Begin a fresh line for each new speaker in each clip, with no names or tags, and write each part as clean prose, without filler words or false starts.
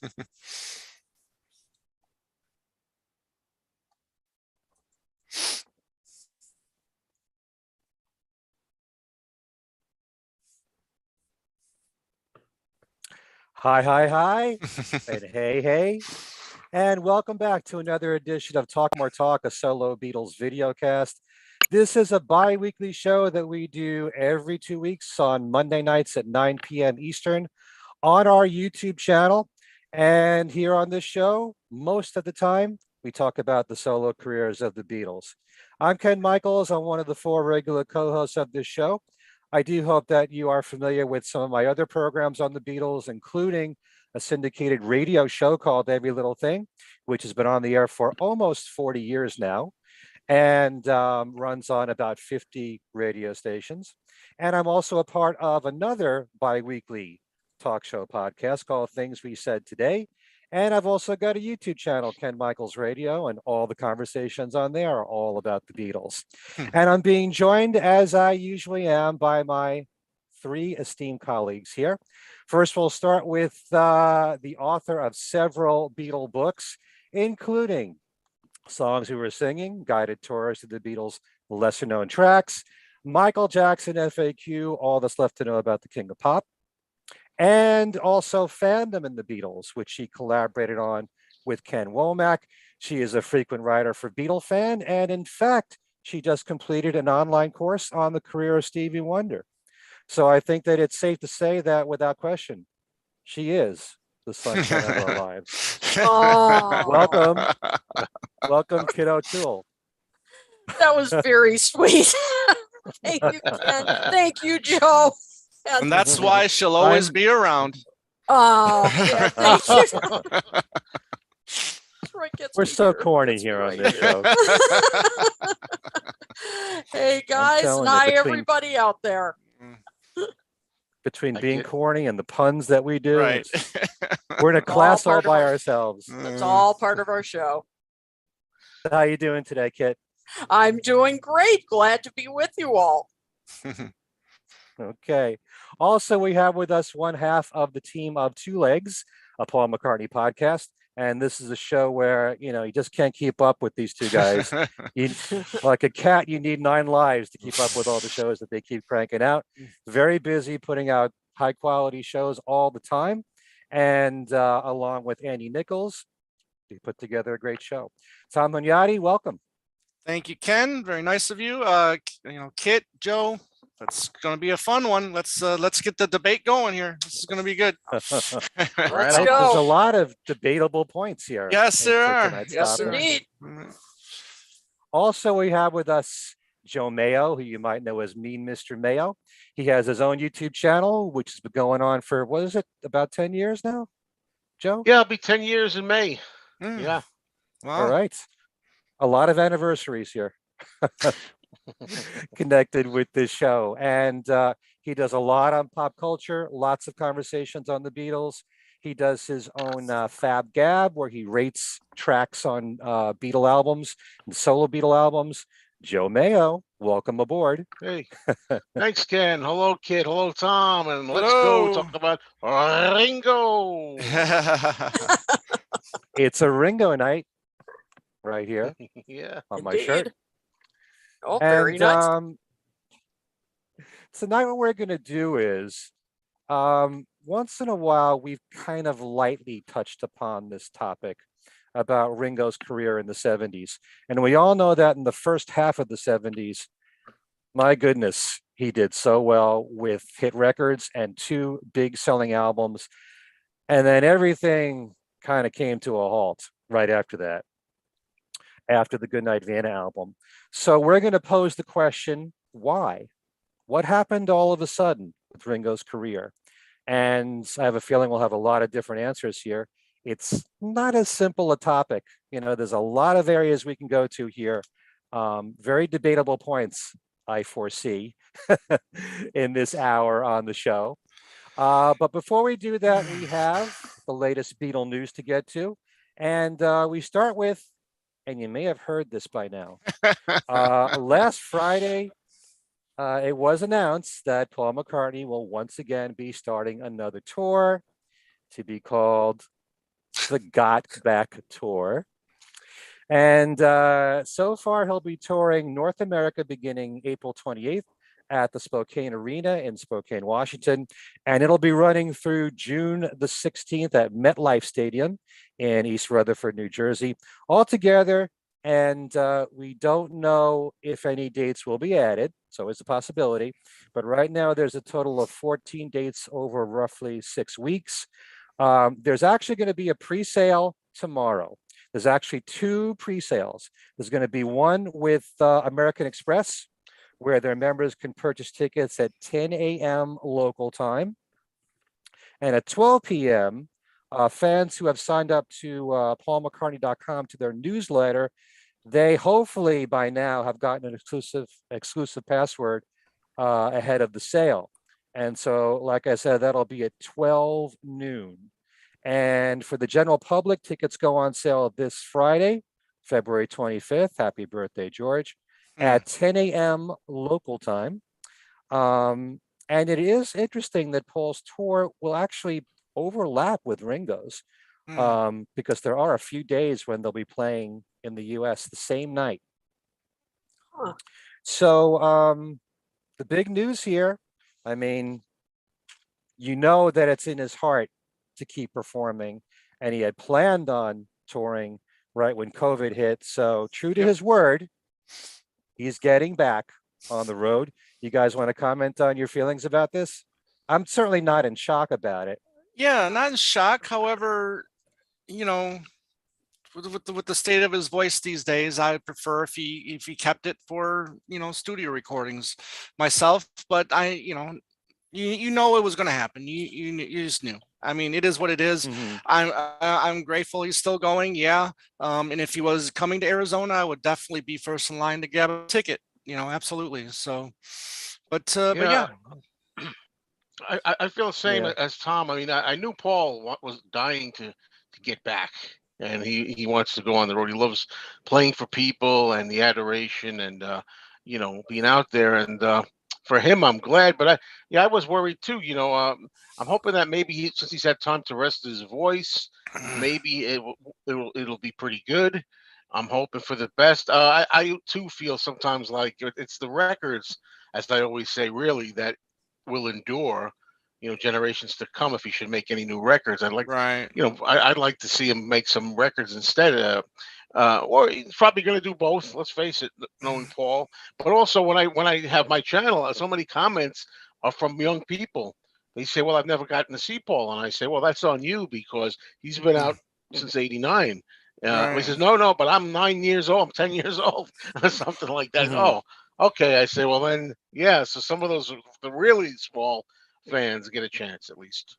Hi, hi, hi, and hey, hey, and welcome back to another edition of Talk More Talk, a solo Beatles videocast. This is a bi-weekly show that we do every 2 weeks on Monday nights at 9 p.m. Eastern on our YouTube channel. And here on this show, most of the time, we talk about the solo careers of the Beatles. I'm Ken Michaels. I'm one of the 4 regular co-hosts of this show. I do hope that you are familiar with some of my other programs on the Beatles, including a syndicated radio show called Every Little Thing, which has been on the air for almost 40 years now and runs on about 50 radio stations. And I'm also a part of another bi-weekly talk show podcast called Things We Said Today. And I've also got a YouTube channel, Ken Michaels Radio, and all the conversations on there are all about the Beatles. And I'm being joined, as I usually am, by my 3 esteemed colleagues here. First, we'll start with the author of several Beatle books, including Songs We Were Singing, Guided Tours to the Beatles' Lesser Known Tracks, Michael Jackson FAQ, All That's Left to Know About the King of Pop, and also Fandom in the Beatles, which she collaborated on with Ken Womack. She is a frequent writer for Beatle Fan, and in fact, she just completed an online course on the career of Stevie Wonder. So I think that it's safe to say that without question, she is the sunshine of our lives.
Oh,
Welcome, Kid O'Toole.
that was very sweet. Thank you, Ken. Thank you, Joe.
And that's why she'll always be around.
Oh, yeah, thank you.
We're so corny here on this show.
Hey, guys, and hi, everybody out there.
Between being corny and the puns that we do,
Right.
We're in a class all by ourselves.
That's all part of our show.
How you doing today, Kit?
I'm doing great. Glad to be with you all.
Okay. Also, we have with us one half of the team of Two Legs, a Paul McCartney podcast. And this is a show where, you just can't keep up with these 2 guys. Like a cat, you need 9 lives to keep up with all the shows that they keep cranking out. Very busy putting out high quality shows all the time. And along with Andy Nichols, we put together a great show. Tom Hunyadi, welcome.
Thank you, Ken. Very nice of you. Kit, Joe, that's going to be a fun one. Let's get the debate going here. This is going to be good.
Let's go.
There's a lot of debatable points here.
Yes, there are.
Yes, indeed.
Also, we have with us Joe Mayo, who you might know as Mean Mr. Mayo. He has his own YouTube channel, which has been going on for, what is it, about 10 years now, Joe?
Yeah, it'll be 10 years in May. Yeah.
Wow.
All right. A lot of anniversaries here connected with this show. And he does a lot on pop culture, lots of conversations on the Beatles. He does his own Fab Gab, where he rates tracks on Beatle albums and solo Beatle albums. Joe Mayo, welcome aboard.
Hey, thanks, Ken. Hello, Kid. Hello, Tom. And let's
Hello.
go talk about Ringo.
It's a Ringo night right here
Yeah.
on my shirt.
Oh, very nice.
Tonight what we're going to do is, once in a while, we've kind of lightly touched upon this topic about Ringo's career in the 70s. And we all know that in the first half of the 70s, my goodness, he did so well with hit records and 2 big selling albums. And then everything kind of came to a halt right after that, after the Goodnight Vienna album. So we're going to pose the question, why? What happened all of a sudden with Ringo's career? And I have a feeling we'll have a lot of different answers here. It's not as simple a topic. There's a lot of areas we can go to here. Very debatable points, I foresee, in this hour on the show. But before we do that, we have the latest Beatle news to get to. And we start with, and you may have heard this by now, last Friday, it was announced that Paul McCartney will once again be starting another tour to be called the Got Back tour. And so far, he'll be touring North America beginning April 28th at the Spokane Arena in Spokane, Washington. And it'll be running through June the 16th at MetLife Stadium in East Rutherford, New Jersey, altogether. And we don't know if any dates will be added. So it's a possibility. But right now, there's a total of 14 dates over roughly 6 weeks. There's actually going to be a pre-sale tomorrow. There's actually 2 pre-sales. There's going to be one with American Express, where their members can purchase tickets at 10 a.m. local time. And at 12 p.m., fans who have signed up to paulmccartney.com to their newsletter, they hopefully by now have gotten an exclusive password ahead of the sale. And so, like I said, that'll be at 12 noon. And for the general public, tickets go on sale this Friday, February 25th. Happy birthday, George, at 10 a.m. local time. And it is interesting that Paul's tour will actually overlap with Ringo's because there are a few days when they'll be playing in the US the same night.
Huh.
So the big news here, I mean, you know that it's in his heart to keep performing, and he had planned on touring right when COVID hit. So true to his word, he's getting back on the road. You guys want to comment on your feelings about this? I'm certainly not in shock about it.
Yeah, not in shock. However, you know, with the state of his voice these days, I would prefer if he kept it for, you know, studio recordings myself. But you know it was going to happen. You just knew. I mean, it is what it is. I'm grateful he's still going. Yeah. And if he was coming to Arizona, I would definitely be first in line to grab a ticket. You know, absolutely. So, but yeah.
I feel the same
Yeah.
as Tom. I mean, I knew Paul was dying to get back, and he wants to go on the road. He loves playing for people and the adoration and you know, being out there. And for him, I'm glad. But I was worried too. You know, I'm hoping that maybe since he's had time to rest his voice, maybe it'll be pretty good. I'm hoping for the best. I too feel sometimes like it's the records, as I always say, really that will endure, you know, generations to come. If he should make any new records, I'd like,
Right.
you know, I'd like to see him make some records instead. Or he's probably going to do both. Let's face it, knowing Paul. But also, when I have my channel, so many comments are from young people. They say, "Well, I've never gotten to see Paul," and I say, "Well, that's on you because he's been out since '89." He
Right.
says, "No, but I'm 9 years old. I'm 10 years old," or something like that.
Mhm.
Oh, okay. I say, well, then, yeah. So some of those, the really small fans get a chance at least.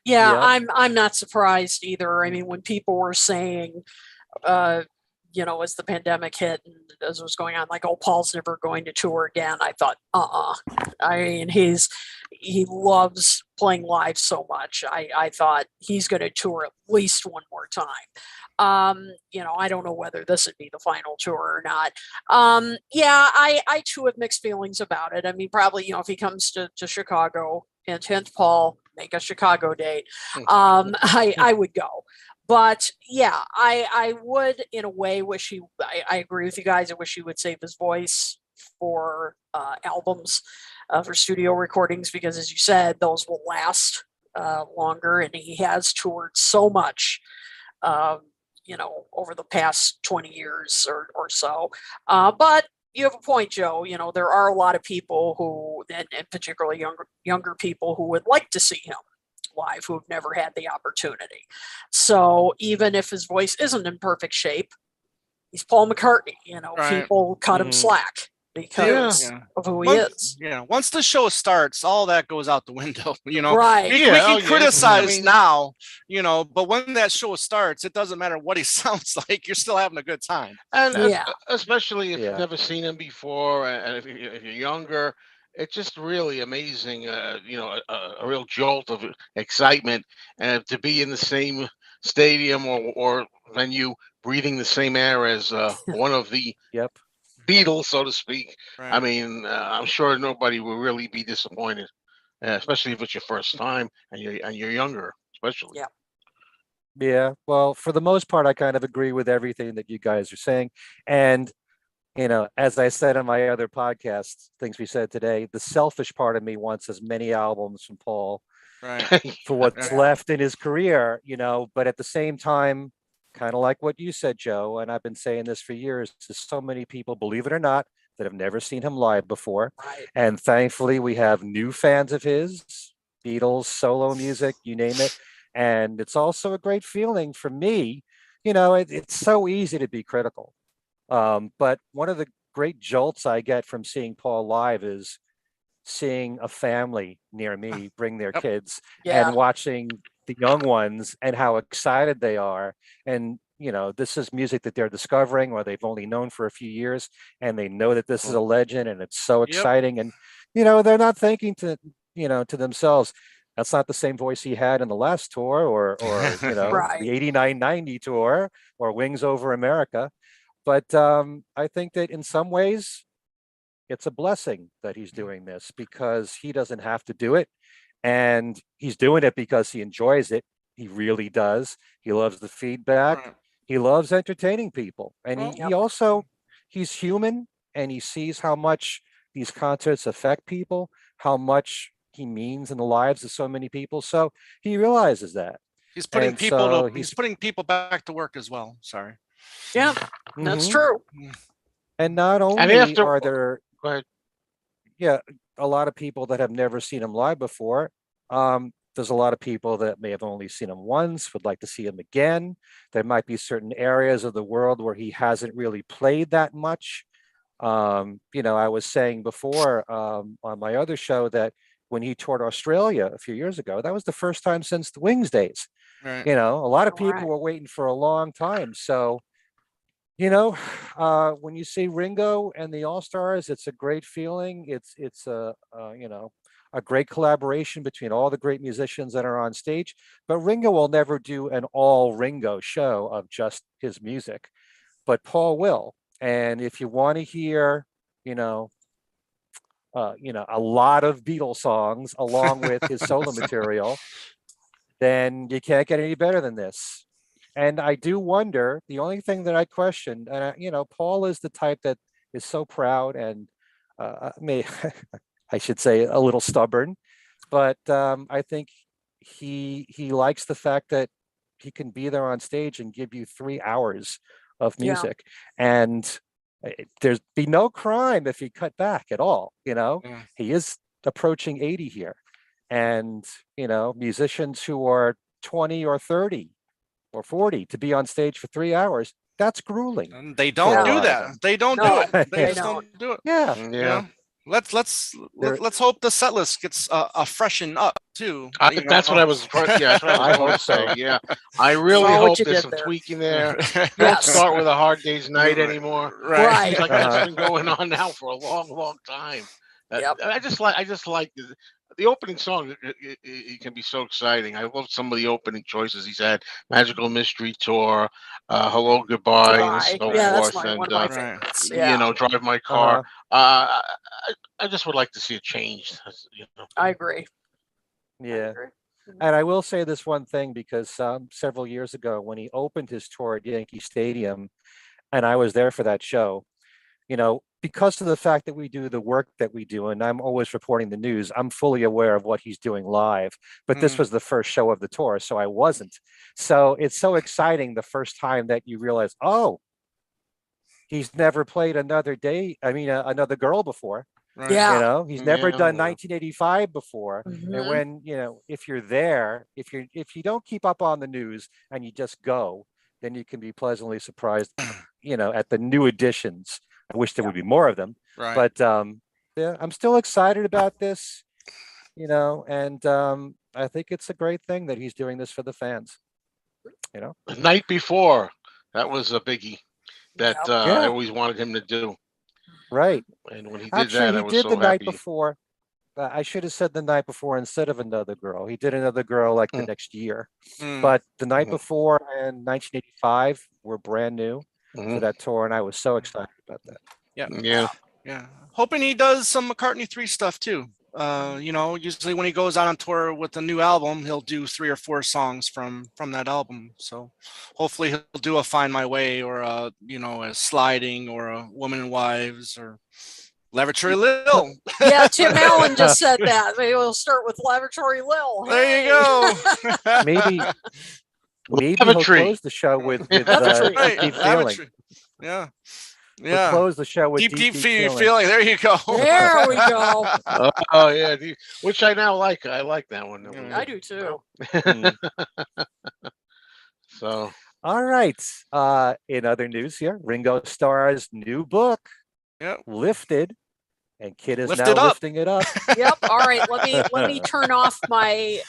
Yeah,
Yep.
I'm not surprised either. I mean, when people were saying, you know, as the pandemic hit and as was going on, like, oh, Paul's never going to tour again. I thought, I mean, he loves playing live so much. I thought he's going to tour at least one more time. You know, I don't know whether this would be the final tour or not. Yeah, I too have mixed feelings about it. I mean, probably, you know, if he comes to Chicago, and 10th Paul, make a Chicago date, I would go. But yeah, I would in a way wish I agree with you guys. I wish he would save his voice for albums, for studio recordings, because as you said, those will last longer, and he has toured so much, you know, over the past 20 years or so. But you have a point, Joe. You know, there are a lot of people who, and particularly younger people, who would like to see him live, who have never had the opportunity. So even if his voice isn't in perfect shape, he's Paul McCartney. You know,
Right.
people cut him slack because
Yeah.
of who he is.
Yeah. Once the show starts, all that goes out the window. You know,
Right.
we
Yeah,
can criticize
I mean,
now, you know, but when that show starts, it doesn't matter what he sounds like. You're still having a good time.
and
Yeah.
especially if you've
Yeah.
never seen him before, and if you're younger, it's just really amazing. You know, a real jolt of excitement, and to be in the same stadium or venue, breathing the same air as one of the
Yep.
Beatles, so to speak. I
Right.
mean, I'm sure nobody will really be disappointed, especially if it's your first time and you're younger, especially.
Yeah.
Yeah. Well, for the most part, I kind of agree with everything that you guys are saying. And, as I said on my other podcast, things we said today, the selfish part of me wants as many albums from Paul
Right.
for what's
Yeah.
left in his career, but at the same time, kind of like what you said, Joe, and I've been saying this for years, there's so many people, believe it or not, that have never seen him live before.
Right.
And thankfully, we have new fans of his, Beatles, solo music, you name it. And it's also a great feeling for me. It's so easy to be critical. But one of the great jolts I get from seeing Paul live is seeing a family near me bring their
Yep.
kids
Yeah.
and watching the young ones and how excited they are. And, this is music that they're discovering or they've only known for a few years, and they know that this is a legend and it's so
Yep.
exciting. And, they're not thinking to themselves, that's not the same voice he had in the last tour or
Right.
the 89-90 tour or Wings Over America. But I think that in some ways, it's a blessing that he's doing this because he doesn't have to do it. And he's doing it because he enjoys it. He really does. He loves the feedback.
Right.
He loves entertaining people. And
Well,
he also, he's human and he sees how much these concerts affect people, how much he means in the lives of so many people. So he realizes that.
he's putting
And
people
so
he's putting people back to work as well. Sorry.
Yeah. That's
Mhm.
true.
And not
And
only
after,
are there,
go ahead.
yeah, a lot of people that have never seen him live before. There's a lot of people that may have only seen him once, would like to see him again. There might be certain areas of the world where he hasn't really played that much. I was saying before on my other show that when he toured Australia a few years ago, that was the first time since the Wings days.
Right.
A lot of
All
people
right.
were waiting for a long time. So, when you see Ringo and the All Stars, it's a great feeling. It's a great collaboration between all the great musicians that are on stage. But Ringo will never do an all Ringo show of just his music, but Paul will. And if you want to hear, you know, a lot of Beatles songs along with his solo material, then you can't get any better than this. And I do wonder, the only thing that I question, and Paul is the type that is so proud and may I should say a little stubborn, but I think he likes the fact that he can be there on stage and give you 3 hours of
Yeah.
music, and there's be no crime if he cut back at all.
Yeah.
He is approaching 80 here, and musicians who are 20 or 30 or 40 to be on stage for 3 hours, that's grueling.
And they
for
don't
a
do
lot of
that.
them.
They don't do
No,
it. They
they
just
don't.
don't do it.
Yeah.
You
Yeah.
know? Let's
There-
hope the set list gets a freshen up too.
That's what I was. Yeah, that's what I was
I
going
hope
to say.
so.
Yeah, I really
Saw what
hope
you
there's
did
some
there.
tweaking there. Don't
Yes.
start with a Hard Day's Night anymore.
Right.
It's like
Uh-huh.
that's been going on now for a long, long time.
Yep.
I just like the opening song. It can be so exciting. I love some of the opening choices he's had: Magical Mystery Tour, Hello, Goodbye, and
Goodbye.
so
Yeah, that's
forth. And
one of my
Right.
favorites. Yeah.
Drive My Car.
Uh-huh.
I just would like to see it changed.
I agree. I
Yeah.
agree.
And I will say this one thing because several years ago when he opened his tour at Yankee Stadium, and I was there for that show, because of the fact that we do the work that we do, and I'm always reporting the news, I'm fully aware of what he's doing live. But this
Mm.
was the first show of the tour, so I wasn't. So it's so exciting the first time that you realize, oh, he's never played another day. I mean, another girl before.
Right.
Yeah.
He's never
Yeah,
done
yeah.
1985 before. And
Mhm.
when, if you're there, if you don't keep up on the news and you just go, then you can be pleasantly surprised, at the new additions. I wish there would be more of them,
Right.
but yeah, I'm still excited about this, and I think it's a great thing that he's doing this for the fans.
The Night Before, that was a biggie that
Yep.
I
Yeah.
always wanted him to do.
Right.
And when he did
Actually,
that, I
he
was
did
so
the night
happy.
before. I should have said the night before instead of Another Girl. He did Another Girl like the
Mm.
next year.
Mm.
But the night
Mhm.
before and 1985 were brand new for
Mhm.
that tour, and I was so excited about that.
Yeah.
Yeah.
Yeah. Hoping he does some McCartney 3 stuff too. Usually when he goes out on tour with a new album, he'll do 3 or 4 songs from that album. So hopefully he'll do a Find My Way or a Sliding or a Woman and Wives or Laboratory Lil.
Yeah, Tim Allen just said that. Maybe we'll start with Laboratory Lil.
There you go.
Maybe he'll
Lavatory.
close the show with
Lavatory.
Right,
Deep Feeling.
Lavatory. Yeah.
We'll
Yeah.
close the show with
Deep feeling. There you go.
There we go.
Oh yeah, which I now like. I like that one.
I do too.
So
All right. In other news here, Ringo Starr's new book,
Yep.
Lifted, and Kid is
Lift
now
it up.
lifting it up.
Yep. All right. Let me turn off my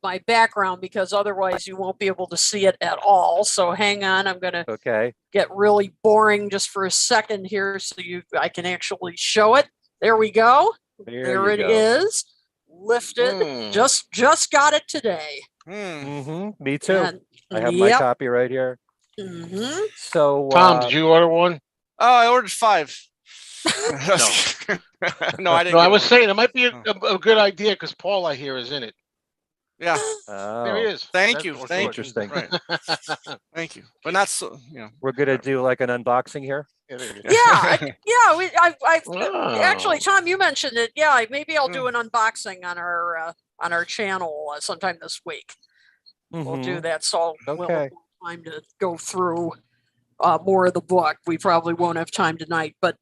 my background because otherwise you won't be able to see it at all. So hang on. I'm gonna
Okay.
get really boring just for a second here so I can actually show it. There we go. There it is. Lifted. Just got it today.
Me too.
And,
I have my
yep.
copy right here.
Mhm.
So
Tom, did you order one?
Oh, I ordered 5. No, I didn't.
No, I
get
was
one.
saying it might be a good idea because Paul, I hear, is in it.
Yeah.
There he
Oh,
is.
Thank
That's
you.
for
Thank
sure.
you.
interesting.
Right. Thank you. But not so.
We're gonna do like an unboxing here.
Yeah, there you go.
Yeah, I
Wow.
actually, Tom, you mentioned it. Yeah, maybe I'll do an unboxing on our channel sometime this week. We'll do
Mhm.
that, so we'll
Okay.
have time to go through more of the book. We probably won't have time tonight, but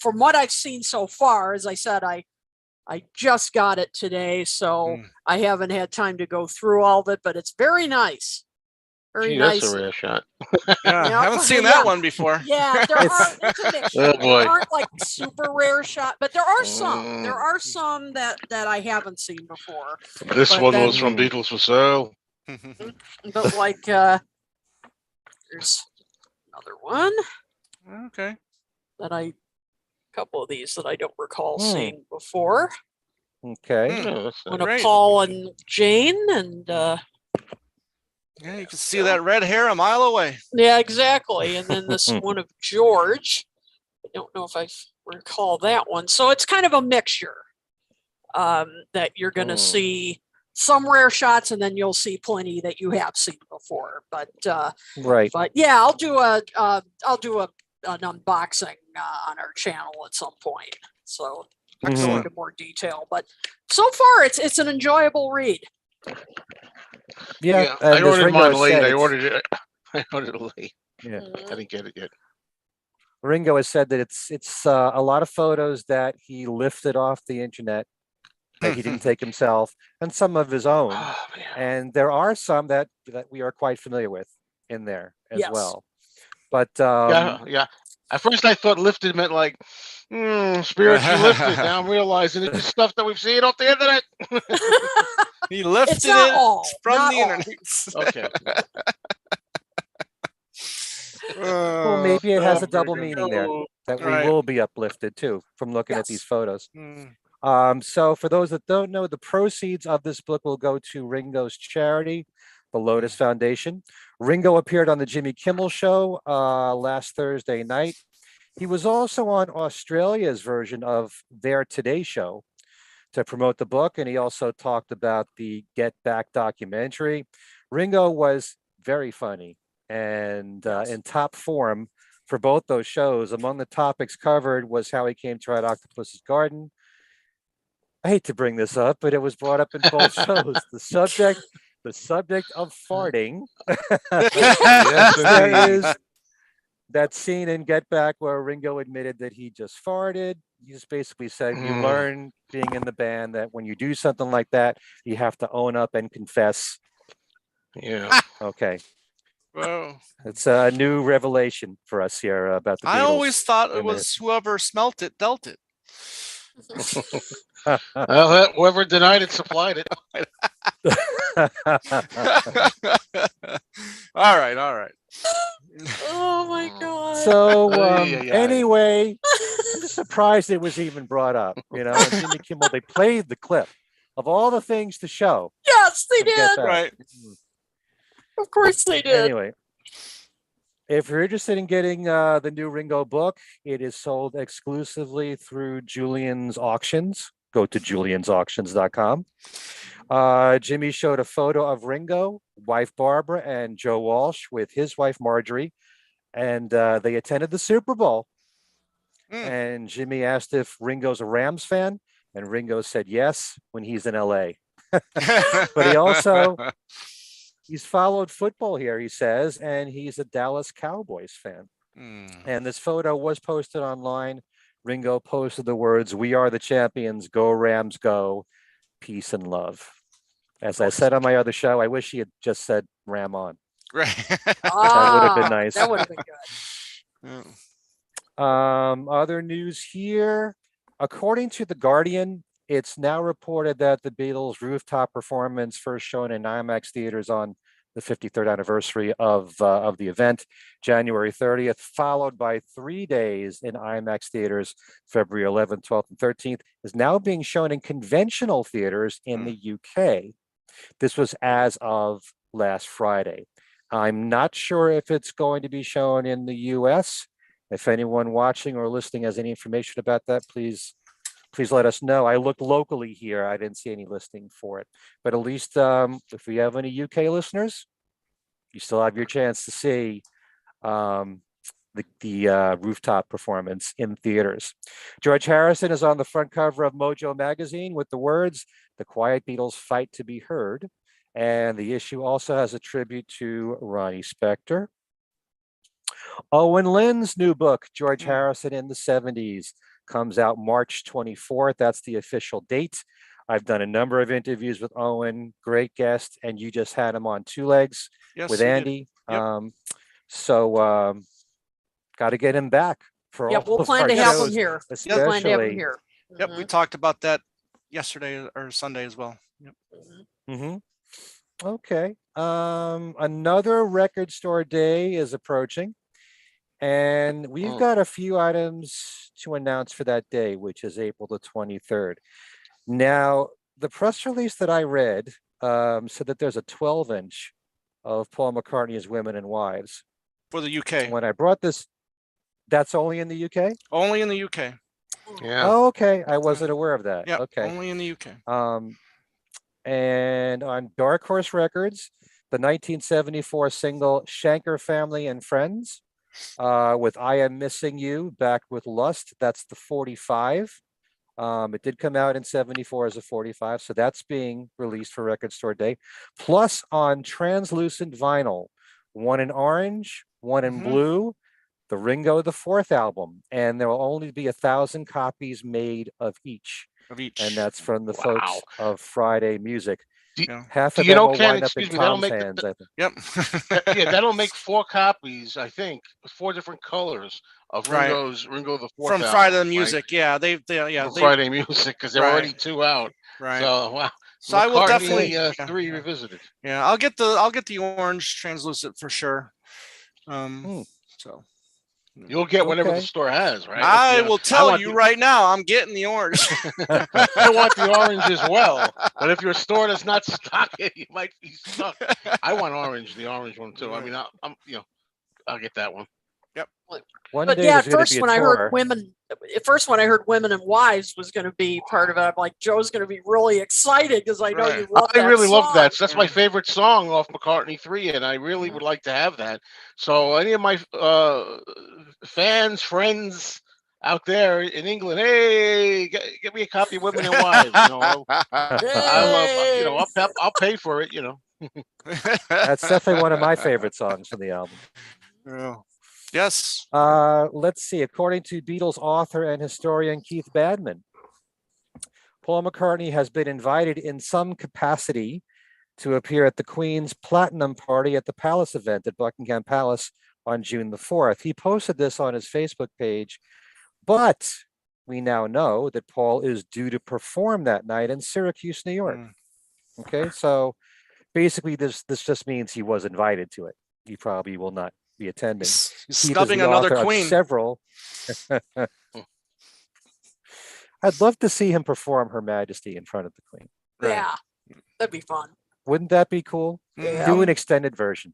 from what I've seen so far, as I said, I just got it today, so I haven't had time to go through all of it, but it's very nice. Very
Gee,
nice.
that's a rare shot.
Yeah.
Yeah.
Haven't seen
Yeah.
that one before.
Yeah, there are. It's a mixture.
Oh, boy.
There aren't like super rare shot, but there are some.
Mm.
There are some that I haven't seen before.
This
But
one
then-
was from Beatles for sale.
But like, there's another one
Okay.
that a couple of these that I don't recall seeing before.
Okay.
Yeah, that's
One
Great.
of Paul and Jane, and
Yeah, you can see that red hair a mile away.
yeah, exactly. And then this one of George. I don't know if I recall that one. So it's kind of a mixture that you're going to see some rare shots, and then you'll see plenty that you have seen before. But
Right.
yeah, I'll do an unboxing on our channel at some point. So go into more detail. But so far, it's an enjoyable read.
Yeah.
I
and as
ordered
Ringo
mine late.
said,
I
it's-
ordered it. I ordered it late.
Yeah.
I didn't get it yet.
Ringo has said that it's a lot of photos that he lifted off the internet that he didn't take himself, and some of his own.
Oh, man.
And there are some that we are quite familiar with in there as
Yes.
well. But
Yeah. At first, I thought lifted meant like spiritually lifted. Now I'm realizing it's just stuff that we've seen off the internet.
He lifted
It's not
it
all,
from
not
the
all.
internet.
Okay.
well, maybe it has a double
very good.
meaning there that we
Right.
will be uplifted too from looking at these
Yes.
photos.
Mm.
So for those that don't know, the proceeds of this book will go to Ringo's charity, the Lotus Foundation. Ringo appeared on the Jimmy Kimmel show last Thursday night. He was also on Australia's version of their Today Show to promote the book, and he also talked about the Get Back documentary. Ringo was very funny and in top form for both those shows. Among the topics covered was how he came to write Octopus's Garden. I hate to bring this up, but it was brought up in both shows. The subject of farting.
Yes,
There
indeed.
is that scene in Get Back where Ringo admitted that he just farted. He just basically said, you learn being in the band that when you do something like that, you have to own up and confess.
Yeah.
Okay.
Whoa.
It's a new revelation for us here about the Beatles.
I always thought it
Wait a
was whoever smelt it dealt it.
Well, whoever denied it supplied it.
All right.
Oh my god.
So
Ay, ay, ay.
anyway, I'm just surprised it was even brought up. And Jimmy Kimmel, they played the clip of all the things to show.
Yes, they
to get
did.
back.
Right.
Of course they did.
Anyway, if you're interested in getting the new Ringo book, it is sold exclusively through Julian's Auctions go to juliansauctions.com. Jimmy showed a photo of Ringo, wife Barbara, and Joe Walsh with his wife Marjorie, and they attended the Super Bowl. And Jimmy asked if Ringo's a Rams fan, and Ringo said yes when he's in LA. But he's followed football here, he says, and he's a Dallas Cowboys fan. And this photo was posted online. Ringo posted the words, "We are the champions, go Rams, go, peace and love." As I said on my other show, I wish he had just said Ram on.
Right.
That would have been nice.
That would have been good.
Other news here. According to The Guardian, it's now reported that the Beatles' rooftop performance, first shown in IMAX theaters on the 53rd anniversary of the event, January 30th, followed by 3 days in IMAX theaters, February 11th, 12th, and 13th, is now being shown in conventional theaters in the UK. This was as of last Friday. I'm not sure if it's going to be shown in the US. If anyone watching or listening has any information about that, please let us know. I looked locally here. I didn't see any listing for it. But at least if we have any UK listeners, you still have your chance to see the rooftop performance in theaters. George Harrison is on the front cover of Mojo magazine with the words, "The Quiet Beatles Fight to Be Heard." And the issue also has a tribute to Ronnie Spector. Owen Lynn's new book, George Harrison in the 70s, comes out March 24th. That's the official date. I've done a number of interviews with Owen, great guest, and you just had him on Two Legs with Andy.
Yep.
Got to get him back for all
we'll
of
plan
our
to have him
shows,
here.
especially.
We'll plan to have him here.
Yep, we talked about that yesterday or Sunday as well. Yep.
Okay. Another record store day is approaching, and we've got a few items to announce for that day, which is April the 23rd. Now, the press release that I read said that there's a 12-inch of Paul McCartney's Women and Wives.
For the UK.
When I brought this, that's only in the UK?
Only in the UK.
Yeah.
Oh, okay. I wasn't aware of that.
Yeah.
Okay.
Only in the UK.
And on Dark Horse Records, the 1974 single Shanker Family and Friends with I Am Missing You, backed with Lust. That's the 45. It did come out in 74 as a 45, so that's being released for Record Store Day. Plus on translucent vinyl, one in orange, one in blue, the Ringo the Fourth album, and there will only be 1,000 copies made of each. And that's from the folks of Friday Music. Half of them will wind up in Tom's hands, I think.
Yep.
Yeah, that'll make 4 copies, I think, 4 different colors of Ringo the Fourth
from
album,
Friday Music.
Right?
Yeah,
Friday Music, because they're already 2 out.
Right.
So wow.
So I will definitely
3 revisited.
Yeah, I'll get the orange translucent for sure. So
you'll get whatever the store has, right?
I will tell you right now, I'm getting the orange.
I want the orange as well, but if your store does not stock it, you might be stuck. I want the orange one too. I mean, I'll get that one.
Yep.
But yeah, at first when I heard women and wives was going to be part of it, I'm like, Joe's going to be really excited because I know you love that.
I really love that.
So
that's my favorite song off McCartney 3, and I really would like to have that. So any of my fans, friends out there in England, hey, get me a copy of Women and Wives. I love. I'll pay for it.
That's definitely one of my favorite songs from the album.
Yeah. Yes.
Let's see. According to Beatles author and historian Keith Badman, Paul McCartney has been invited in some capacity to appear at the Queen's Platinum Party at the Palace event at Buckingham Palace on June the 4th. He posted this on his Facebook page, but we now know that Paul is due to perform that night in Syracuse, New York. Okay, so basically this just means he was invited to it. He probably will not be attending.
Snubbing another queen.
Several. I'd love to see him perform Her Majesty in front of the Queen.
Yeah, that'd be fun.
Wouldn't that be cool?
Yeah.
Do an extended version.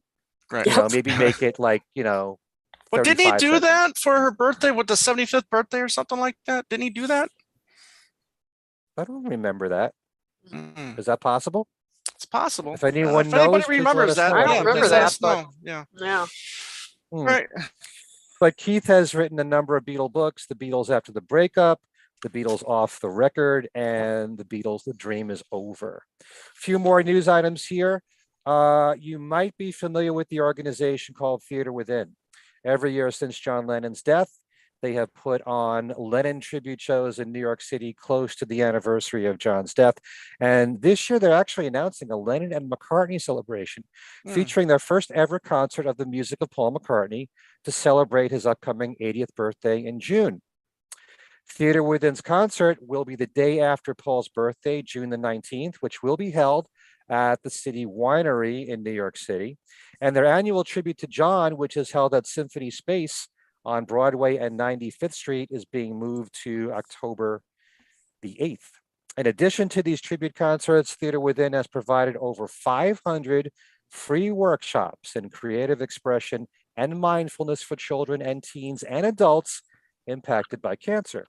Right.
Maybe make it like,
But didn't he do that for her birthday with the 75th birthday or something like that? Didn't he do that?
I don't remember that.
Mm,
Is that possible?
it's possible.
If anyone
if anybody
knows, please let
remembers
us
that,
know.
I don't
yeah,
remember
please let
that,
us
but-
know. Yeah.
Yeah.
Hmm.
Right.
But Keith has written a number of Beatle books, The Beatles After the Breakup, The Beatles Off the Record, and The Beatles, The Dream is Over. A few more news items here. You might be familiar with the organization called Theater Within. Every year since John Lennon's death, they have put on Lennon tribute shows in New York City close to the anniversary of John's death. And this year, they're actually announcing a Lennon and McCartney celebration featuring their first ever concert of the music of Paul McCartney to celebrate his upcoming 80th birthday in June. Theater Within's concert will be the day after Paul's birthday, June the 19th, which will be held at the City Winery in New York City. And their annual tribute to John, which is held at Symphony Space on Broadway and 95th Street, is being moved to October the 8th. In addition to these tribute concerts, Theater Within has provided over 500 free workshops in creative expression and mindfulness for children and teens and adults impacted by cancer.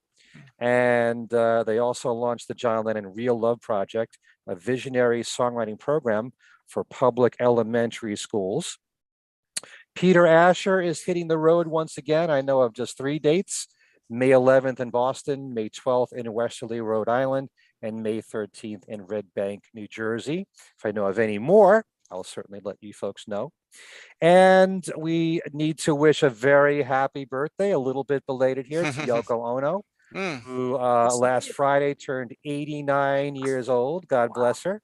And they also launched the John Lennon Real Love Project, a visionary songwriting program for public elementary schools. Peter Asher is hitting the road once again. I know of just 3 dates: May 11th in Boston, May 12th in Westerly, Rhode Island, and May 13th in Red Bank, New Jersey. If I know of any more, I'll certainly let you folks know. And we need to wish a very happy birthday, a little bit belated here, to Yoko Ono, who last Friday turned 89 years old. God bless her.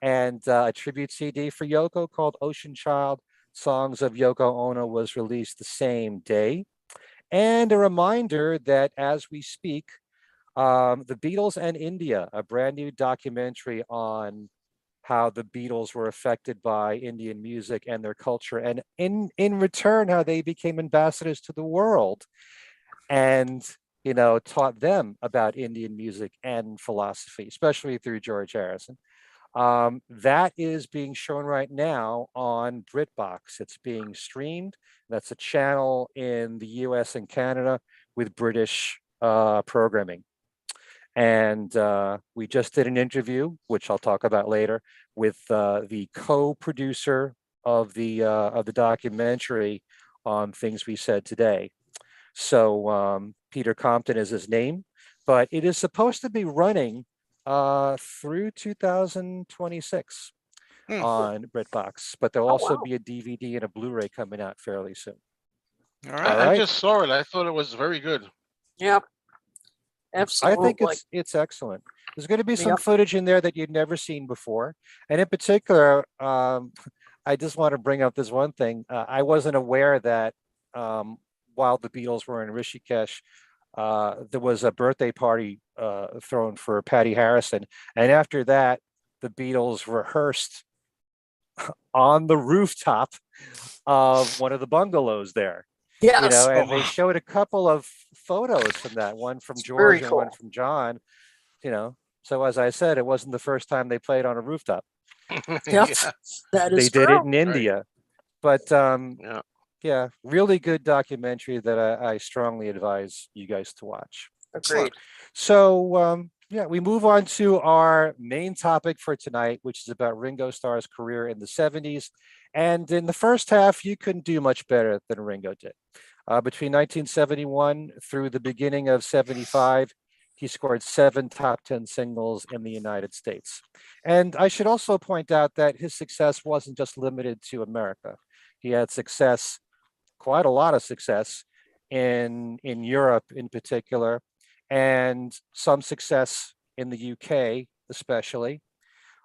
And a tribute CD for Yoko called Ocean Child, Songs of Yoko Ono was released the same day. And a reminder that as we speak, The Beatles and India, a brand new documentary on how the Beatles were affected by Indian music and their culture, and in return, how they became ambassadors to the world and, you know, taught them about Indian music and philosophy, especially through George Harrison. That is being shown right now on BritBox. It's being streamed. That's a channel in the US and Canada with British programming. And we just did an interview, which I'll talk about later, with the co-producer of the documentary on Things We Said Today. So Peter Compton is his name, but it is supposed to be running through 2026 on BritBox, but there'll also
wow.
be a DVD and a Blu-ray coming out fairly soon.
All
All
right.
right.
I just saw it. I thought it was very good.
Yep.
I
Absolutely.
think it's excellent. There's going to be some
Yep.
footage in there that you'd never seen before, and in particular, I just want to bring up this one thing. I wasn't aware that while the Beatles were in Rishikesh, there was a birthday party thrown for Patty Harrison, and after that, the Beatles rehearsed on the rooftop of one of the bungalows there. You
Yes.
know, and
Oh,
they
wow.
showed a couple of photos from that, one from
very
George and one
cool.
from John, you know. So as I said, it wasn't the first time they played on a rooftop.
Yep.
Yeah.
That
They
is
did it
true.
in India. But
Yeah.
yeah, really good documentary that I strongly advise you guys to watch.
Agreed.
So yeah, we move on to our main topic for tonight, which is about Ringo Starr's career in the 70s. And in the first half, you couldn't do much better than Ringo did. Between 1971 through the beginning of 75, he scored 7 top 10 singles in the United States. And I should also point out that his success wasn't just limited to America. He had success, quite a lot of success, in Europe in particular, and some success in the UK especially.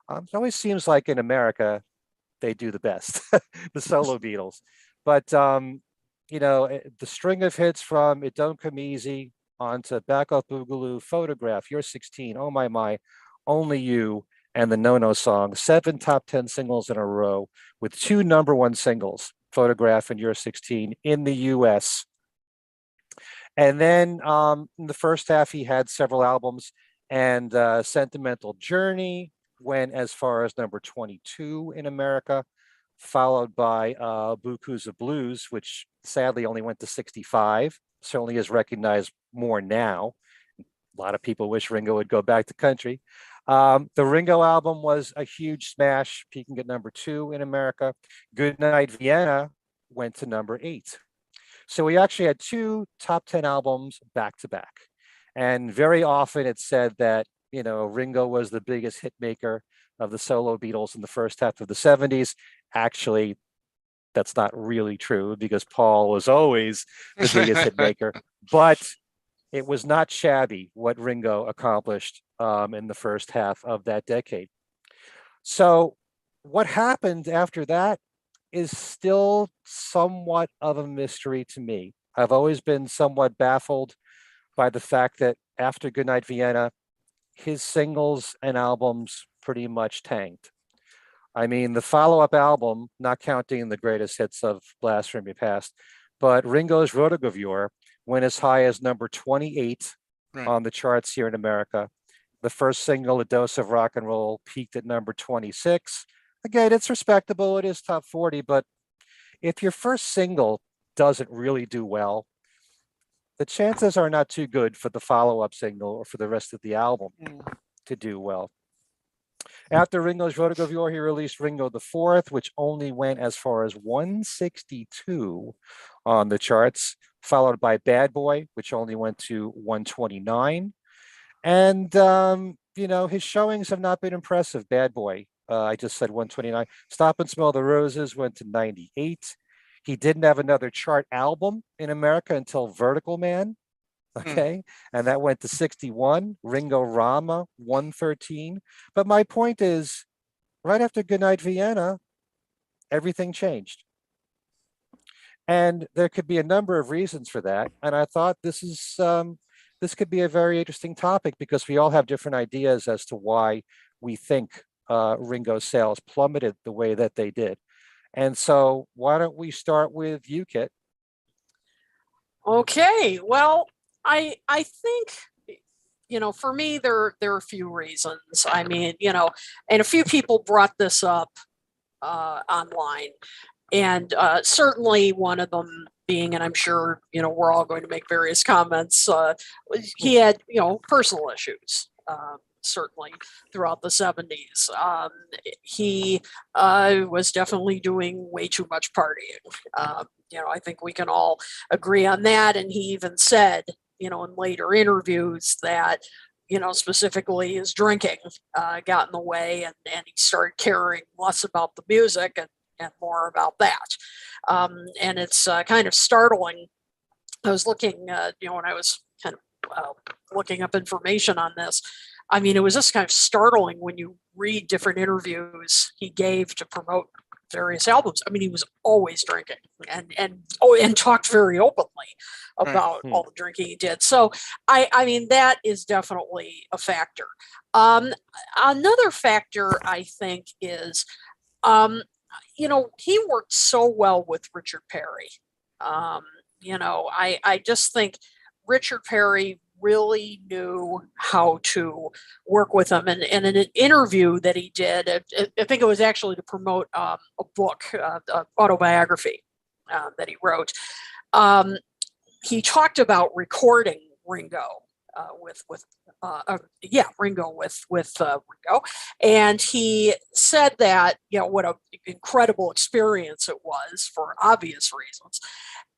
It always seems like in America they do the best, the solo Beatles. But you know, the string of hits from "It Don't Come Easy" onto "Back Up Boogaloo," "Photograph," "You're 16," "Oh My," "Only You," and the "No No Song." 7 top 10 singles in a row with 2 #1 singles, "Photograph" and "You're 16" in the U.S. And then in the first half, he had several albums, and Sentimental Journey went as far as number 22 in America, followed by Bukus of Blues, which sadly only went to 65, certainly is recognized more now. A lot of people wish Ringo would go back to country. The Ringo album was a huge smash, peaking at #2 in America. Goodnight Vienna went to #8. So we actually had 2 top 10 albums back to back. And very often it's said that, Ringo was the biggest hit maker of the solo Beatles in the first half of the 70s. Actually, that's not really true because Paul was always the biggest hit maker. But it was not shabby what Ringo accomplished in the first half of that decade. So what happened after that is still somewhat of a mystery to me. I've always been somewhat baffled by the fact that after Goodnight Vienna, his singles and albums pretty much tanked. I mean, the follow-up album, not counting the greatest hits of Blast from Your Past, but Ringo's Rotogravure went as high as #28 on the charts here in America. The first single, A Dose of Rock and Roll, peaked at #26. Again, it's respectable. It is top 40, but if your first single doesn't really do well, the chances are not too good for the follow-up single or for the rest of the album to do well. After Ringo's Rotogravure, he released Ringo the Fourth, which only went as far as 162 on the charts, followed by Bad Boy, which only went to 129. And, his showings have not been impressive. Bad Boy, I just said 129. Stop and Smell the Roses went to 98. He didn't have another chart album in America until Vertical Man. Okay. And that went to 61. Ringo Rama, 113. But my point is, right after Goodnight Vienna, everything changed. And there could be a number of reasons for that. And I thought this could be a very interesting topic because we all have different ideas as to why we think Ringo's sales plummeted the way that they did. And so why don't we start with you, Kit?
Okay, well, I think, for me, there are a few reasons. I mean, and a few people brought this up online. And certainly one of them being, and I'm sure, we're all going to make various comments, he had, personal issues, certainly throughout the 70s. He was definitely doing way too much partying. I think we can all agree on that. And he even said, in later interviews that, specifically his drinking got in the way and he started caring less about the music and more about that. And it's kind of startling. I was looking, when I was kind of looking up information on this, I mean, it was just kind of startling when you read different interviews he gave to promote various albums. I mean, he was always drinking and talked very openly about all the drinking he did. So, I mean, that is definitely a factor. Another factor, I think, is he worked so well with Richard Perry. I just think Richard Perry really knew how to work with him. And in an interview that he did, I think it was actually to promote a book, autobiography that he wrote. He talked about recording Ringo Ringo with Ringo, and he said that what an incredible experience it was for obvious reasons.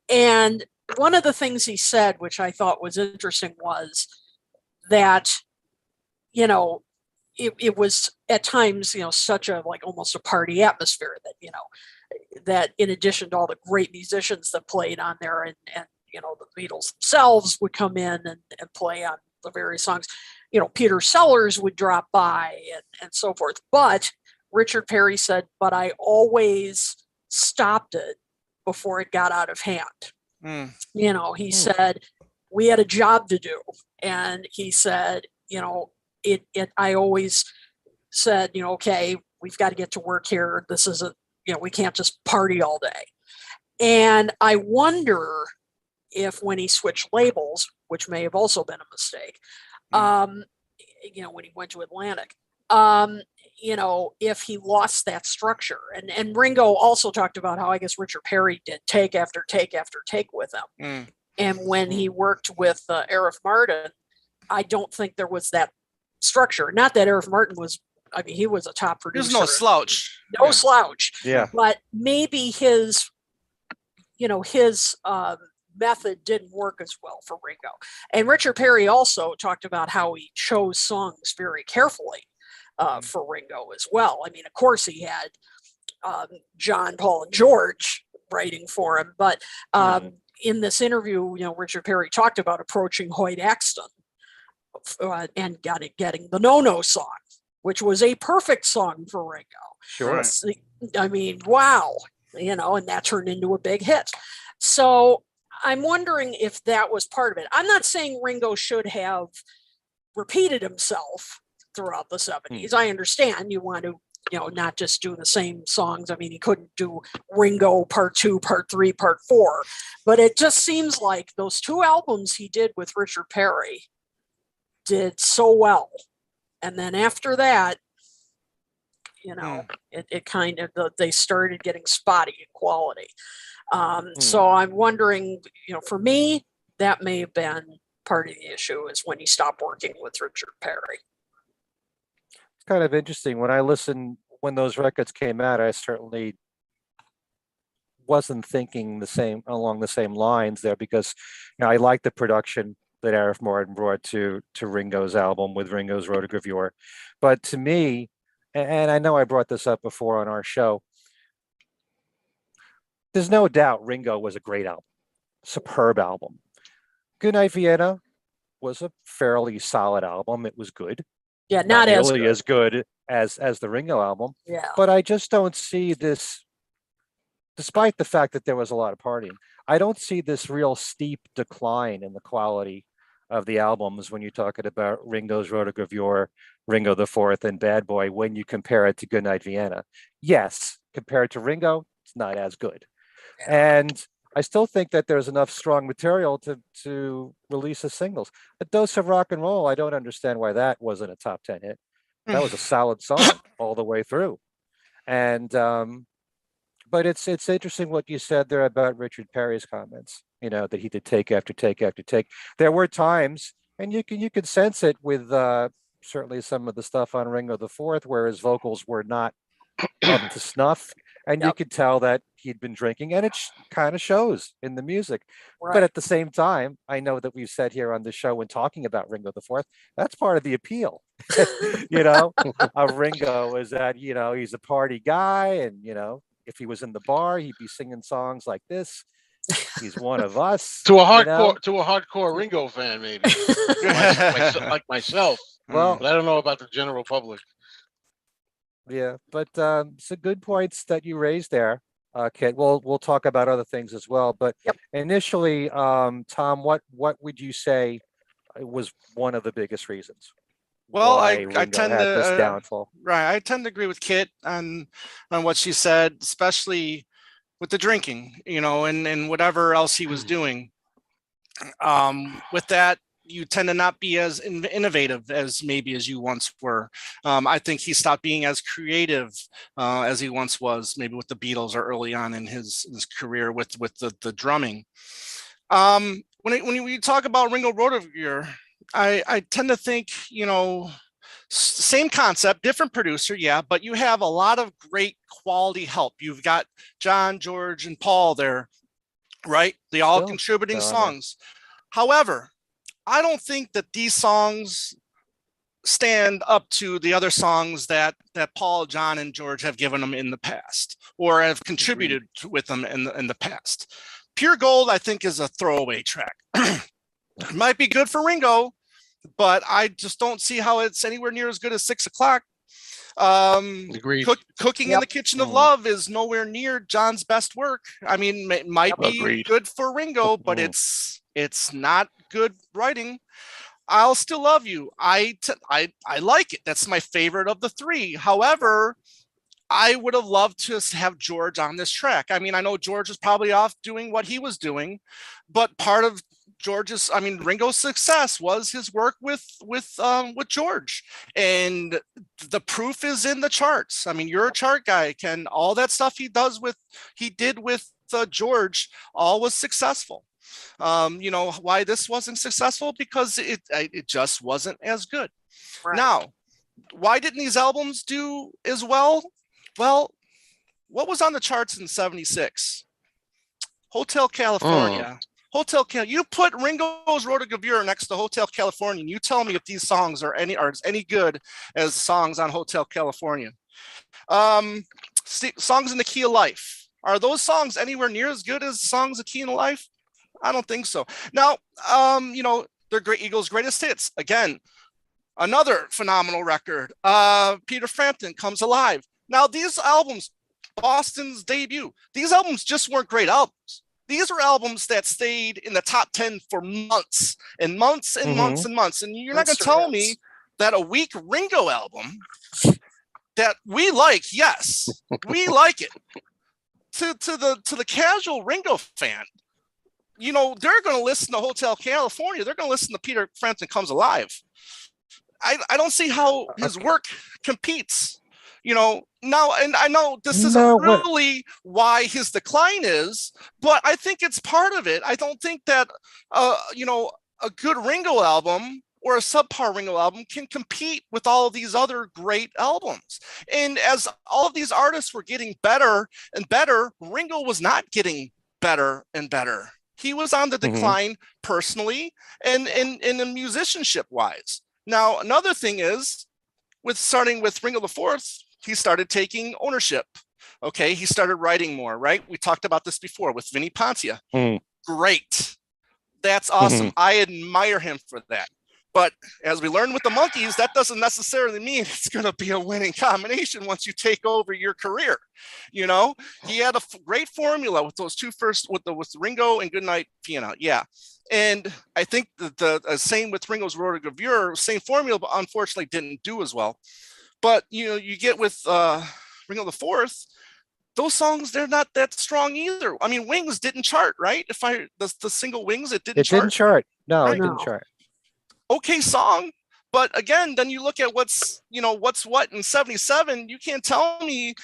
And one of the things he said, which I thought was interesting, was that it was at times such a almost a party atmosphere that that in addition to all the great musicians that played on there and the Beatles themselves would come in and play on the various songs. Peter Sellers would drop by and so forth. But Richard Perry said, but I always stopped it before it got out of hand. He said, we had a job to do. And he said, I always said, okay, we've got to get to work here. This isn't, we can't just party all day. And I wonder if when he switched labels, which may have also been a mistake, when he went to Atlantic, if he lost that structure. And Ringo also talked about how I guess Richard Perry did take after take after take with him. And when he worked with Arif Mardin, I don't think there was that structure. Not that Eric Martin was, I mean, he was a top producer.
There's no slouch.
No slouch.
Yeah.
But maybe his method didn't work as well for Ringo. And Richard Perry also talked about how he chose songs very carefully for Ringo as well. I mean, of course, he had John, Paul, and George writing for him, but in this interview, Richard Perry talked about approaching Hoyt Axton and getting the No-No song, which was a perfect song for Ringo.
Sure.
I mean, wow, and that turned into a big hit. So I'm wondering if that was part of it. I'm not saying Ringo should have repeated himself throughout the 70s. I understand you want to, not just do the same songs. I mean, he couldn't do Ringo Part 2, Part 3, Part 4. But it just seems like those 2 albums he did with Richard Perry did so well. And then after that, it kind of, they started getting spotty in quality. So I'm wondering, for me, that may have been part of the issue, is when he stopped working with Richard Perry.
It's kind of interesting. When those records came out, I certainly wasn't thinking along the same lines there, because I like the production that Arif Martin brought to Ringo's album with Ringo's Rotogravure. But to me, and I know I brought this up before on our show, there's no doubt Ringo was a great album, superb album. Goodnight Vienna was a fairly solid album. It was good.
Yeah, not as
nearly
good.
as good as the Ringo album.
Yeah.
But I just don't see this, despite the fact that there was a lot of partying, I don't see this real steep decline in the quality of the albums when you're talking about Ringo's Rotogravure, Ringo the Fourth, and Bad Boy, when you compare it to Goodnight Vienna. Yes, compared to Ringo, it's not as good. And I still think that there's enough strong material to release as singles. A Dose of Rock and Roll, I don't understand why that wasn't a top 10 hit. That was a solid song all the way through. And but it's interesting what you said there about Richard Perry's comments, that he did take after take after take. There were times, and you could sense it with certainly some of the stuff on Ringo the Fourth, where his vocals were not up to snuff. And you could tell that he'd been drinking, and it kind of shows in the music.
Right.
But at the same time, I know that we've said here on the show when talking about Ringo the Fourth, that's part of the appeal, of Ringo, is that, he's a party guy. And, if he was in the bar, he'd be singing songs like this. He's one of us.
To a hardcore Ringo fan, maybe, like myself.
Well,
but I don't know about the general public.
Yeah, but some good points that you raised there, Kit. We'll talk about other things as well. But initially, Tom, what would you say was one of the biggest reasons?
Well,
why
I
Ringo
tend
had
to
this downfall?
Right. I tend to agree with Kit on what she said, especially with the drinking, and whatever else he was doing. With that, you tend to not be as innovative as you once were. I think he stopped being as creative as he once was, maybe with the Beatles or early on in his career with the drumming. When we talk about Ringo Rotogravure, I tend to think, same concept, different producer, yeah, but you have a lot of great quality help. You've got John, George, and Paul there, right? They all contributing songs. However, I don't think that these songs stand up to the other songs that Paul, John, and George have given them in the past, or have contributed with them in the past. Pure Gold, I think, is a throwaway track. It might be good for Ringo, but I just don't see how it's anywhere near as good as 6 O'Clock.
Agreed.
Cooking in the Kitchen of Love is nowhere near John's best work. I mean, it might be good for Ringo, but it's not good writing. I'll Still Love You. I like it. That's my favorite of the 3. However, I would have loved to have George on this track. I mean, I know George was probably off doing what he was doing, but part of Ringo's success was his work with George, and the proof is in the charts. I mean, you're a chart guy, Ken. All that stuff he did with George, all was successful. You know why this wasn't successful? Because it just wasn't as good.
Right.
Now, why didn't these albums do as well? Well, what was on the charts in '76? Hotel California. Hotel Cal. You put Ringo's Road to Gavir next to Hotel California, and you tell me if these songs are as any good as the songs on Hotel California. Songs in the Key of Life. Are those songs anywhere near as good as songs of Key in Life? I don't think so. Now, you know, they're great Eagles' greatest hits. Again, another phenomenal record. Peter Frampton, Comes Alive. Now, these albums, Boston's debut, these albums just weren't great albums. These are albums that stayed in the top 10 for months and months and months and months. And you're not going to tell me that a weak Ringo album that we like, yes, we like it. To the casual Ringo fan, you know, they're going to listen to Hotel California. They're going to listen to Peter Frampton Comes Alive. I don't see how his work competes. You know, now, and I know this isn't really why his decline is, but I think it's part of it. I don't think that, you know, a good Ringo album or a subpar Ringo album can compete with all of these other great albums. And as all of these artists were getting better and better, Ringo was not getting better and better. He was on the decline personally and in musicianship wise. Now, another thing is, starting with Ringo the Fourth, he started taking ownership. Okay, he started writing more, right? We talked about this before with Vinnie Poncia. Great. That's awesome. I admire him for that. But as we learned with the Monkees, that doesn't necessarily mean it's going to be a winning combination once you take over your career. You know, he had a great formula with those two first, with Ringo and Goodnight Vienna. Yeah. And I think the same with Ringo's Road to Gavir, same formula, but unfortunately didn't do as well. But, you know, you get with Ringo the Fourth, those songs, they're not that strong either. I mean, Wings didn't chart, right? The single Wings, it didn't chart.
No,
right?
It didn't chart.
Okay song, but again, then you look at what's what in '77. You can't tell me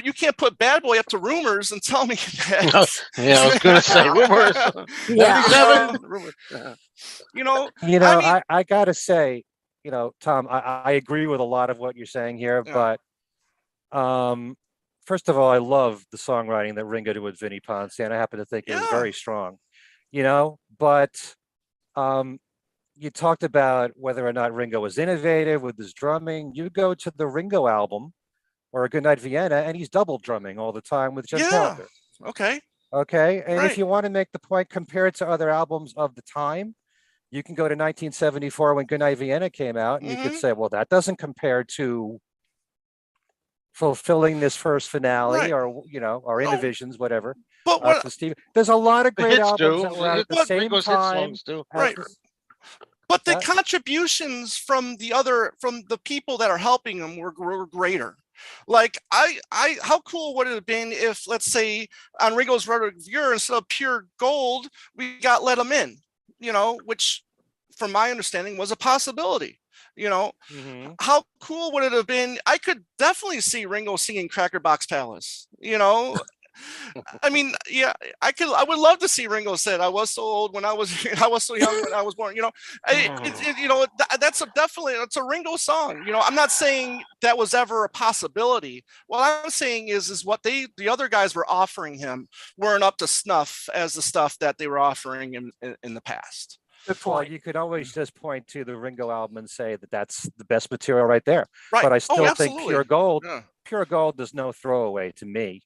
you can't put Bad Boy up to Rumors and tell me that.
Yeah, I was gonna say Rumors.
Rumors. You know,
I gotta say, you know, Tom, I agree with a lot of what you're saying here, but first of all, I love the songwriting that Ringo did with Vinnie Poncia, and I happen to think it was very strong. You know, but you talked about whether or not Ringo was innovative with his drumming. You go to the Ringo album or a Goodnight Vienna, and he's double drumming all the time with Jim Calder.
Okay.
And if you want to make the point, compare it to other albums of the time, you can go to 1974 when Goodnight Vienna came out, and you could say, well, that doesn't compare to Fulfilling This First Finale or, you know, or Innovations, whatever.
But
there's a lot of great albums that were out at the same time.
Right. But the contributions from the people that are helping them were greater. Like how cool would it have been if, let's say, on Ringo's Road to Gavir, instead of Pure Gold, we got Let 'Em In, you know, which from my understanding was a possibility. You know, how cool would it have been? I could definitely see Ringo singing Cracker Box Palace, you know. I mean, yeah, I would love to see Ringo said, "I was so old when I was so young when I was born." You know, you know, that's it's a Ringo song. You know, I'm not saying that was ever a possibility. What I'm saying is what the other guys were offering him weren't up to snuff as the stuff that they were offering in the past.
Well, you could always just point to the Ringo album and say that that's the best material right there.
Right.
But I still think Pure Gold is no throwaway to me.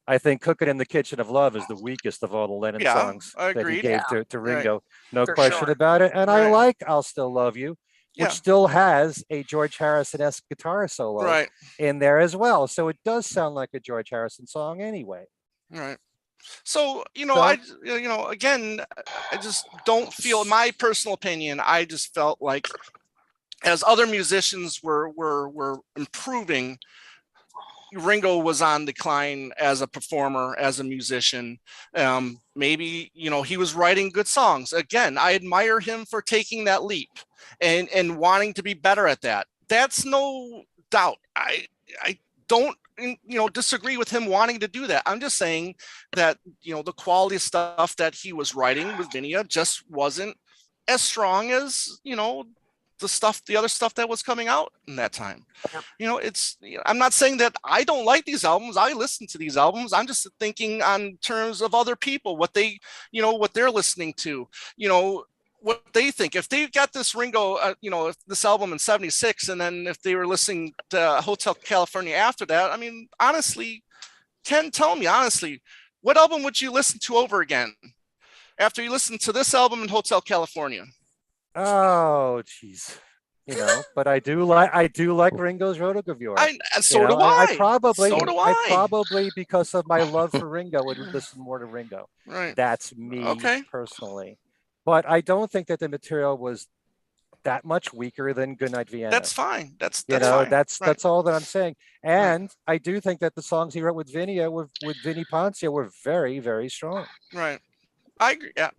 I think Cooking in the Kitchen of Love is the weakest of all the Lennon songs that he gave to Ringo. No question about it. And I like I'll Still Love You, which still has a George Harrison-esque guitar solo in there as well. So it does sound like a George Harrison song anyway.
Right. So, you know, again, I just don't feel, in my personal opinion, I just felt like as other musicians were improving, Ringo was on decline as a performer, as a musician. Maybe, you know, he was writing good songs. Again, I admire him for taking that leap and wanting to be better at that. That's no doubt. I don't disagree with him wanting to do that. I'm just saying that, the quality of stuff that he was writing with Vinny just wasn't as strong as, the other stuff that was coming out in that time. I'm not saying that I don't like these albums. I listen to these albums. I'm just thinking on terms of other people, what what they're listening to, what they think. If they got this Ringo, if this album in 76, and then if they were listening to Hotel California after that, I mean, honestly, Ken, tell me honestly, what album would you listen to over again after you listen to this album in Hotel California?
Oh, geez. But I do like Ringo's Rotogravure.
So do I.
I probably,
So do
I probably, because of my love for Ringo, would listen more to Ringo.
Right.
That's me
Okay.
personally. But I don't think that the material was that much weaker than Goodnight Vienna.
That's fine. That's
fine.
That's
that's all that I'm saying. And I do think that the songs he wrote with Vinny Poncia were very, very strong.
Right. I agree. Yeah.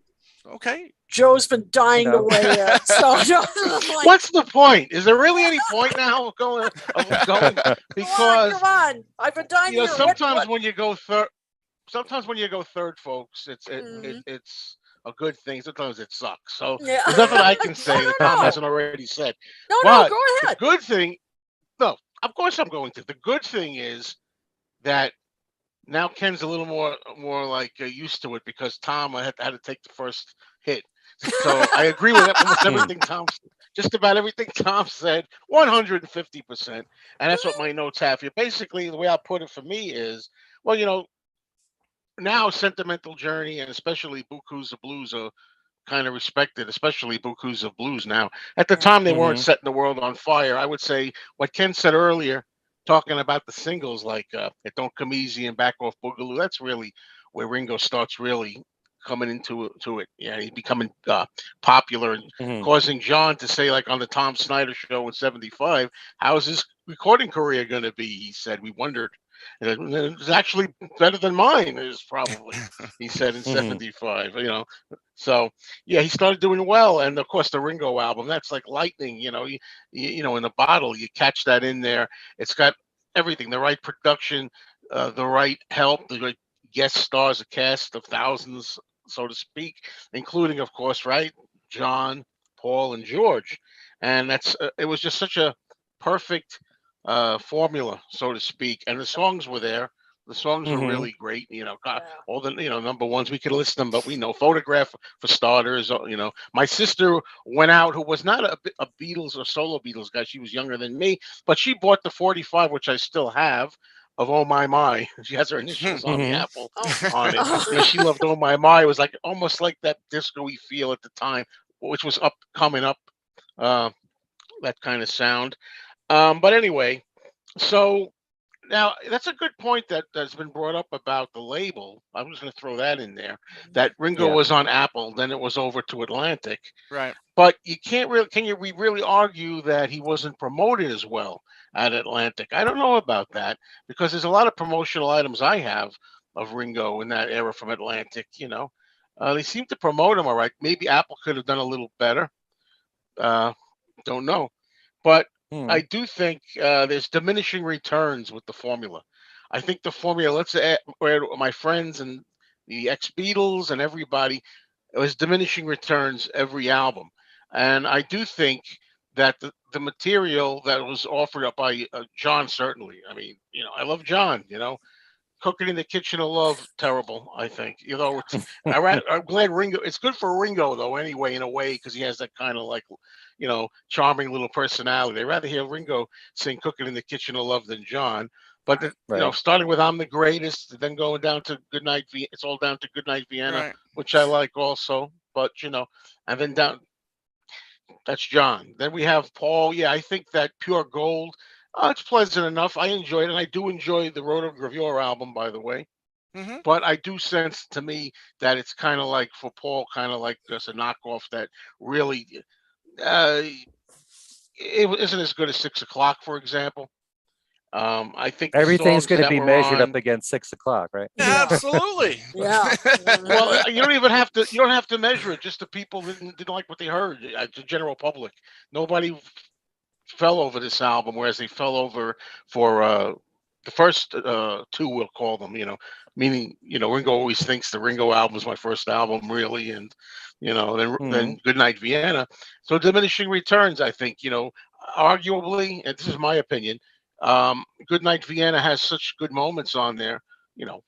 Okay.
Joe's been dying to weigh in. So
what's the point? Is there really any point now of going? Because
come on. I've been dying to hear
sometimes when you go third, folks, it's a good thing. Sometimes it sucks. So there's nothing I can say that Tom hasn't already said.
No, go ahead.
The good thing, no, of course I'm going to. The good thing is that now Ken's a little more like used to it, because Tom had to take the first hit. So I agree with almost everything just about everything Tom said, 150%. And that's what my notes have here. Basically, the way I put it for me is, well, now Sentimental Journey and especially Bukus of Blues are kind of respected, especially Bukus of Blues now. At the time, they weren't setting the world on fire. I would say what Ken said earlier, talking about the singles like It Don't Come Easy and Back Off Boogaloo, that's really where Ringo starts really coming into it. Yeah, he's becoming popular and causing John to say, like on the Tom Snyder show in 75, how's his recording career going to be? He said, we wondered. And it's actually better than mine, is probably, he said in 75, So, yeah, he started doing well. And, of course, the Ringo album, that's like lightning, in a bottle. You catch that in there. It's got everything, the right production, the right help, the right guest stars, a cast of thousands, so to speak, including, of course, right, John, Paul, and George. And it was just such a perfect formula, so to speak. And the songs were there. The songs were really great. All the number ones, we could list them, but we know Photograph for starters. My sister went out, who was not a Beatles or solo Beatles guy. She was younger than me, but she bought the 45, which I still have, of Oh My. She has her initials on the apple on it. She loved Oh My. It was like almost like that disco-y feel at the time, which was coming up, that kind of sound. But anyway, so now that's a good point that's been brought up about the label. I'm just going to throw that in there. That Ringo was on Apple, then it was over to Atlantic.
Right.
But you can't really, we really argue that he wasn't promoted as well at Atlantic? I don't know about that, because there's a lot of promotional items I have of Ringo in that era from Atlantic. They seem to promote him all right. Maybe Apple could have done a little better. Don't know, but I do think there's diminishing returns with the formula. I think the formula, let's say, where my friends and the ex-Beatles and everybody, it was diminishing returns every album. And I do think that the material that was offered up by John, certainly. I mean, I love John, Cooking in the Kitchen of Love, terrible, I think. I'm glad Ringo, it's good for Ringo, though, anyway, in a way, because he has that kind of like, charming little personality. I'd rather hear Ringo sing Cooking in the Kitchen of Love than John. But, starting with I'm the Greatest, then going down to Goodnight, it's all down to Goodnight Vienna, which I like also. But, and then down, that's John. Then we have Paul. Yeah, I think that Pure Gold, it's pleasant enough. I enjoyed it. And I do enjoy the Rotogravure album, by the way. But I do sense to me that it's kind of like, for Paul, kind of like just a knockoff that really it isn't as good as 6 o'clock, for example. I think
everything's going to be measured up against 6 o'clock, right?
Absolutely.
Yeah.
Well, you don't even have to. You don't have to measure it. Just the people didn't like what they heard. The general public, nobody fell over this album, whereas they fell over for the first two, we'll call them, meaning, Ringo always thinks the Ringo album is my first album, really, and then Goodnight Vienna. So diminishing returns, I think, arguably, and this is my opinion, Goodnight Vienna has such good moments on there.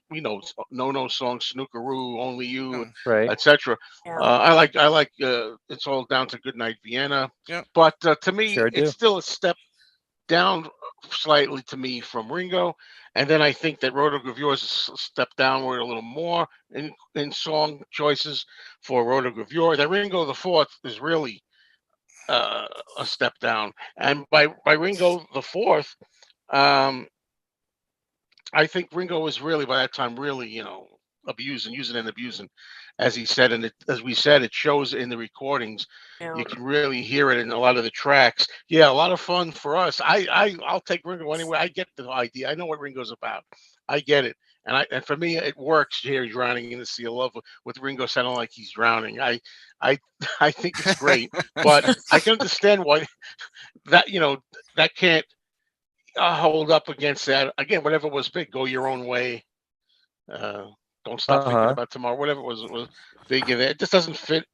We know No Song, Snookeroo, Only You,
Right.
etc.
Yeah.
I like It's All Down to Goodnight Vienna.
Yeah.
But to me,
Sure do.
it's still a step down slightly to me from Ringo. And then I think that Rotogravure is a step downward a little more in song choices for Rotogravure. That Ringo the Fourth is really a step down. And by Ringo the Fourth, I think Ringo was really by that time really, using and abusing, as he said, and as we said, it shows in the recordings.
Yeah.
You can really hear it in a lot of the tracks. Yeah, a lot of fun for us. I'll take Ringo anyway. I get the idea. I know what Ringo's about. I get it. And for me, it works to hear drowning in the sea of love with Ringo sounding like he's drowning. I I think it's great, but I can understand why that can't hold up against that. Again, whatever was big, Go Your Own Way. Don't stop thinking about tomorrow. Whatever was big in there, it just doesn't fit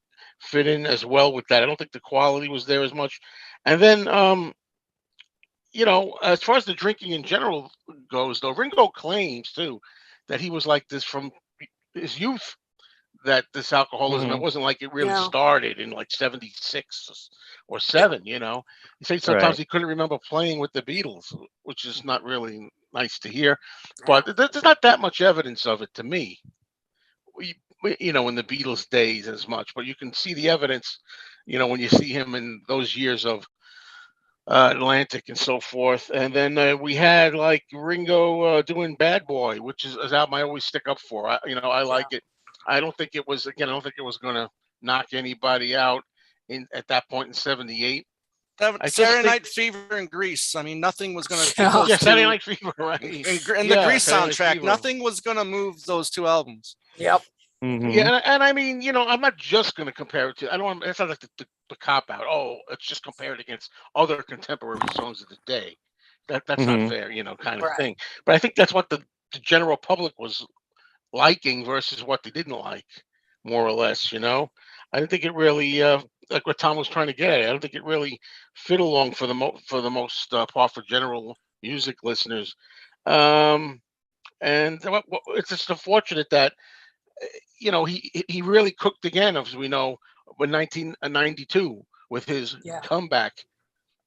in as well with that. I don't think the quality was there as much. And then, as far as the drinking in general goes, though, Ringo claims too that he was like this from his youth. That this alcoholism, it wasn't like it really
Yeah.
started in like 76 or 7, He said sometimes
Right.
he couldn't remember playing with the Beatles, which is not really nice to hear. But there's not that much evidence of it to me. In the Beatles days as much, but you can see the evidence, when you see him in those years of Atlantic and so forth. And then we had like Ringo doing Bad Boy, which is an album I always stick up for. I like it. I don't think it was going to knock anybody out at that point in 78.
Saturday Night Fever in Greece. I mean, nothing was going to
Yeah, Saturday Night Fever, right?
in the Grease soundtrack. Nothing was going to move those two albums.
Yep.
Yeah, and I mean, I'm not just going to compare it to. I don't want. It sounds like the cop out. Oh, it's just compared against other contemporary songs of the day. That's not fair, kind of thing. But I think that's what the general public was liking versus what they didn't like, more or less. I didn't think it really, like what Tom was trying to get at. I don't think it really fit along for the most part for general music listeners. And it's just unfortunate that he really cooked again, as we know, in 1992 with his comeback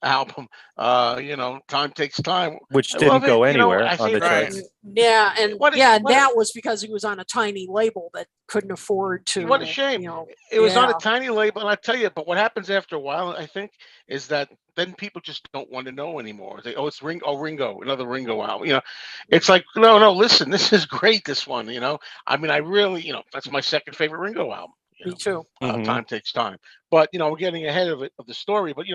album. Time Takes Time,
which didn't go anywhere on the charts.
Yeah, and that was because he was on a tiny label that couldn't afford to.
What a shame! It was on a tiny label, and I tell you, but what happens after a while, I think, is that then people just don't want to know anymore. It's Ringo, another Ringo album. It's like no, listen, this is great. This one, I mean, I really, that's my second favorite Ringo album.
Me too.
Time Takes Time, but we're getting ahead of the story, but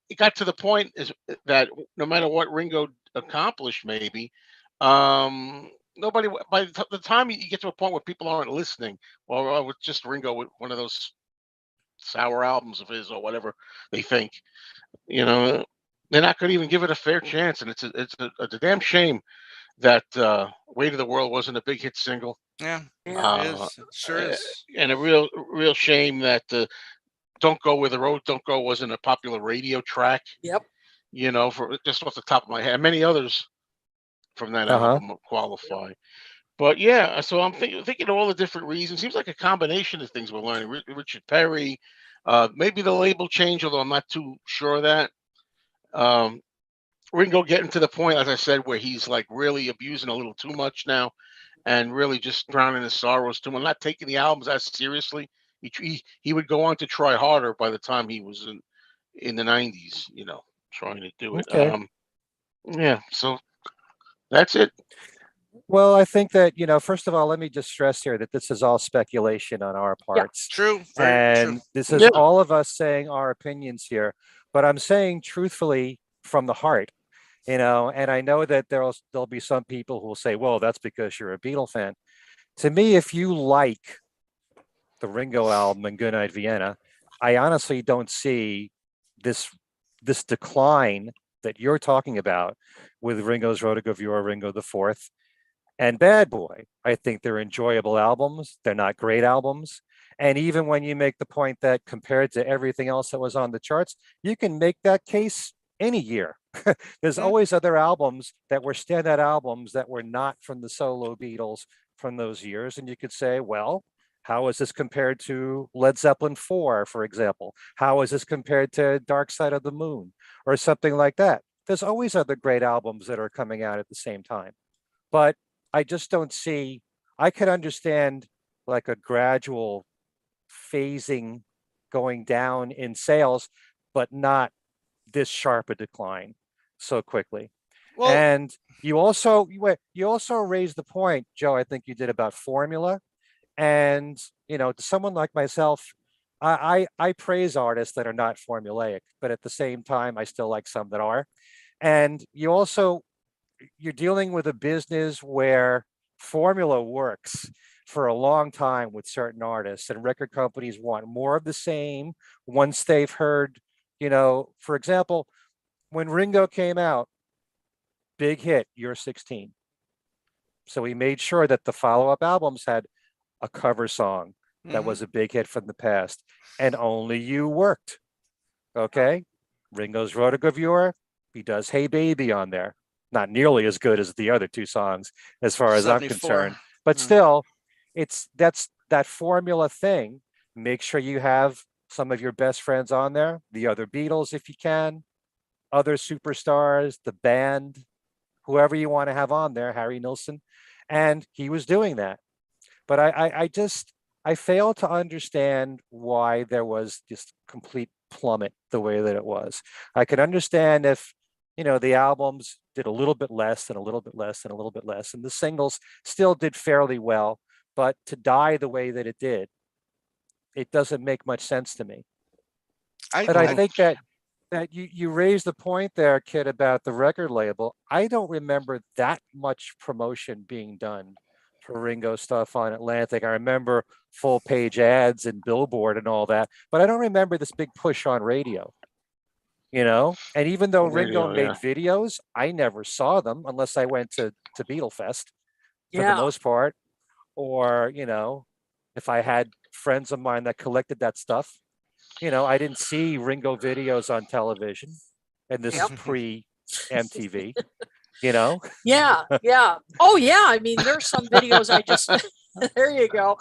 it got to the point is that no matter what Ringo accomplished, maybe nobody by the time you get to a point where people aren't listening, or with just Ringo with one of those sour albums of his or whatever they think, they're not going to even give it a fair chance, and it's a damn shame that "Weight of the World" wasn't a big hit single.
Yeah, it is. It sure is.
And a real shame that Don't Go Where the Road Don't Go wasn't a popular radio track.
Yep.
For just off the top of my head, many others from that album qualify. But yeah, so I'm thinking of all the different reasons. Seems like a combination of things we're learning. Richard Perry, maybe the label change, although I'm not too sure of that. Ringo getting to the point, as I said, where he's like really abusing a little too much now, and really just drowning his sorrows too much, not taking the albums as seriously. He would go on to try harder by the time he was in the 90s, trying to do it.
Okay.
Yeah, so that's it.
Well, I think that, first of all, let me just stress here that this is all speculation on our parts.
True.
And this is all of us saying our opinions here, but I'm saying truthfully from the heart, and I know that there'll be some people who will say, well, that's because you're a Beatle fan. To me, if you like the Ringo album and Goodnight Vienna, I honestly don't see this decline that you're talking about with Ringo's Rotogravure, Ringo the Fourth, and Bad Boy. I think they're enjoyable albums. They're not great albums. And even when you make the point that compared to everything else that was on the charts, you can make that case any year. There's always other albums that were standout albums that were not from the solo Beatles from those years. And you could say, well, how is this compared to Led Zeppelin 4, for example? How is this compared to Dark Side of the Moon or something like that? There's always other great albums that are coming out at the same time. But I just don't see, I can understand like a gradual phasing going down in sales, but not this sharp a decline so quickly.
Well,
And you also raised the point, Joe, I think you did, about formula. And to someone like myself, I praise artists that are not formulaic, but at the same time, I still like some that are. And you're dealing with a business where formula works for a long time with certain artists, and record companies want more of the same once they've heard, for example, when Ringo came out, big hit, You're 16. So he made sure that the follow-up albums had a cover song that was a big hit from the past, and Only You worked. Okay. Ringo's Rotogravure, he does Hey Baby on there. Not nearly as good as the other two songs, as far as I'm
74.
concerned, but still, that's that formula thing. Make sure you have some of your best friends on there, the other Beatles if you can, other superstars, the band, whoever you want to have on there, Harry Nilsson, and he was doing that. But I fail to understand why there was this complete plummet the way that it was. I could understand if the albums did a little bit less and a little bit less and a little bit less, and the singles still did fairly well, but to die the way that it did, it doesn't make much sense to me. But I think that you raised the point there, kid, about the record label. I don't remember that much promotion being done for Ringo stuff on Atlantic. I remember full page ads and Billboard and all that, but I don't remember this big push on radio. And even though Ringo made videos, I never saw them unless I went to Beatle Fest for the most part, or if I had friends of mine that collected that stuff. I didn't see Ringo videos on television, and this is pre MTV.
Yeah. Oh yeah. I mean, there's some videos I just there you go.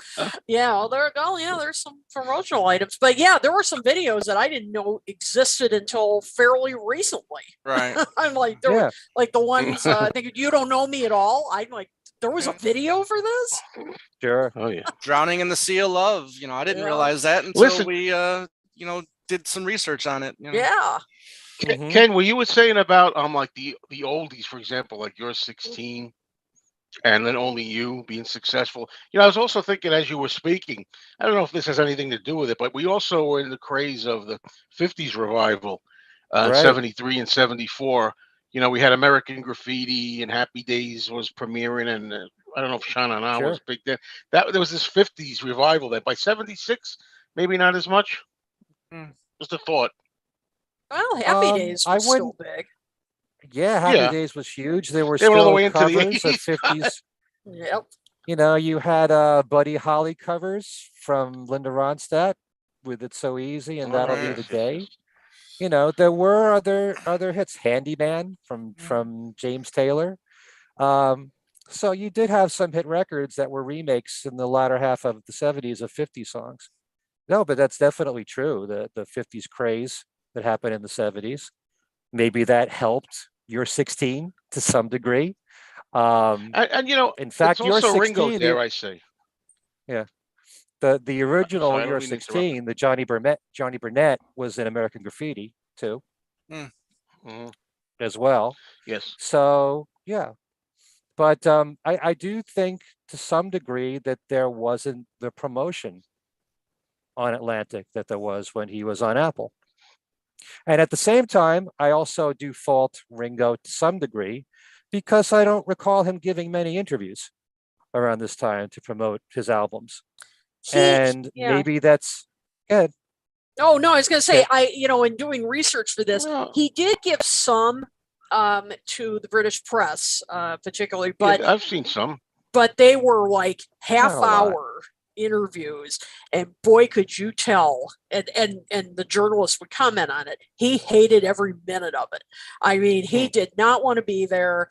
Yeah, there's some promotional items. But yeah, there were some videos that I didn't know existed until fairly recently.
Right.
I'm like, there were like the ones I think You Don't Know Me at All. I'm like, there was a video for this?
Sure.
Oh yeah.
Drowning in the Sea of Love. I didn't realize that until we did some research on it.
Yeah.
Ken, what you were saying about like the oldies, for example, like You're 16 and then Only You being successful. I was also thinking as you were speaking, I don't know if this has anything to do with it, but we also were in the craze of the 50s revival in 73 and 74. We had American Graffiti and Happy Days was premiering, and I don't know if Shana Na was big then. There was this 50s revival that by 76, maybe not as much. Just a thought.
Well, Happy Days was still big.
Yeah, Happy Days was huge. They were
all the
still
way into the
covers of 50s.
Yep.
You had Buddy Holly covers from Linda Ronstadt with It's So Easy and That'll Be the Day. There were other hits, Handyman from James Taylor. So you did have some hit records that were remakes in the latter half of the 70s of 50 songs. No, but that's definitely true. The 50s craze that happened in the 70s. Maybe that helped You're 16 to some degree.
And
in fact, You're 16,
Ringo, dare I say.
Yeah. The original
Sorry,
You're 16, the Johnny Burnett was in American Graffiti too, as well.
Yes.
So yeah, but I do think to some degree that there wasn't the promotion on Atlantic that there was when he was on Apple. And at the same time, I also do fault Ringo to some degree because I don't recall him giving many interviews around this time to promote his albums. Maybe that's good.
Oh no, I was going to say,
Yeah.
in doing research for this,
Well,
he did give some to the British press, particularly,
yeah,
but
I've seen some.
they were like
Not
half
a lot.
hour interviews, and boy, could you tell. And the journalist would comment on it. He hated every minute of it. I mean, he did not want to be there.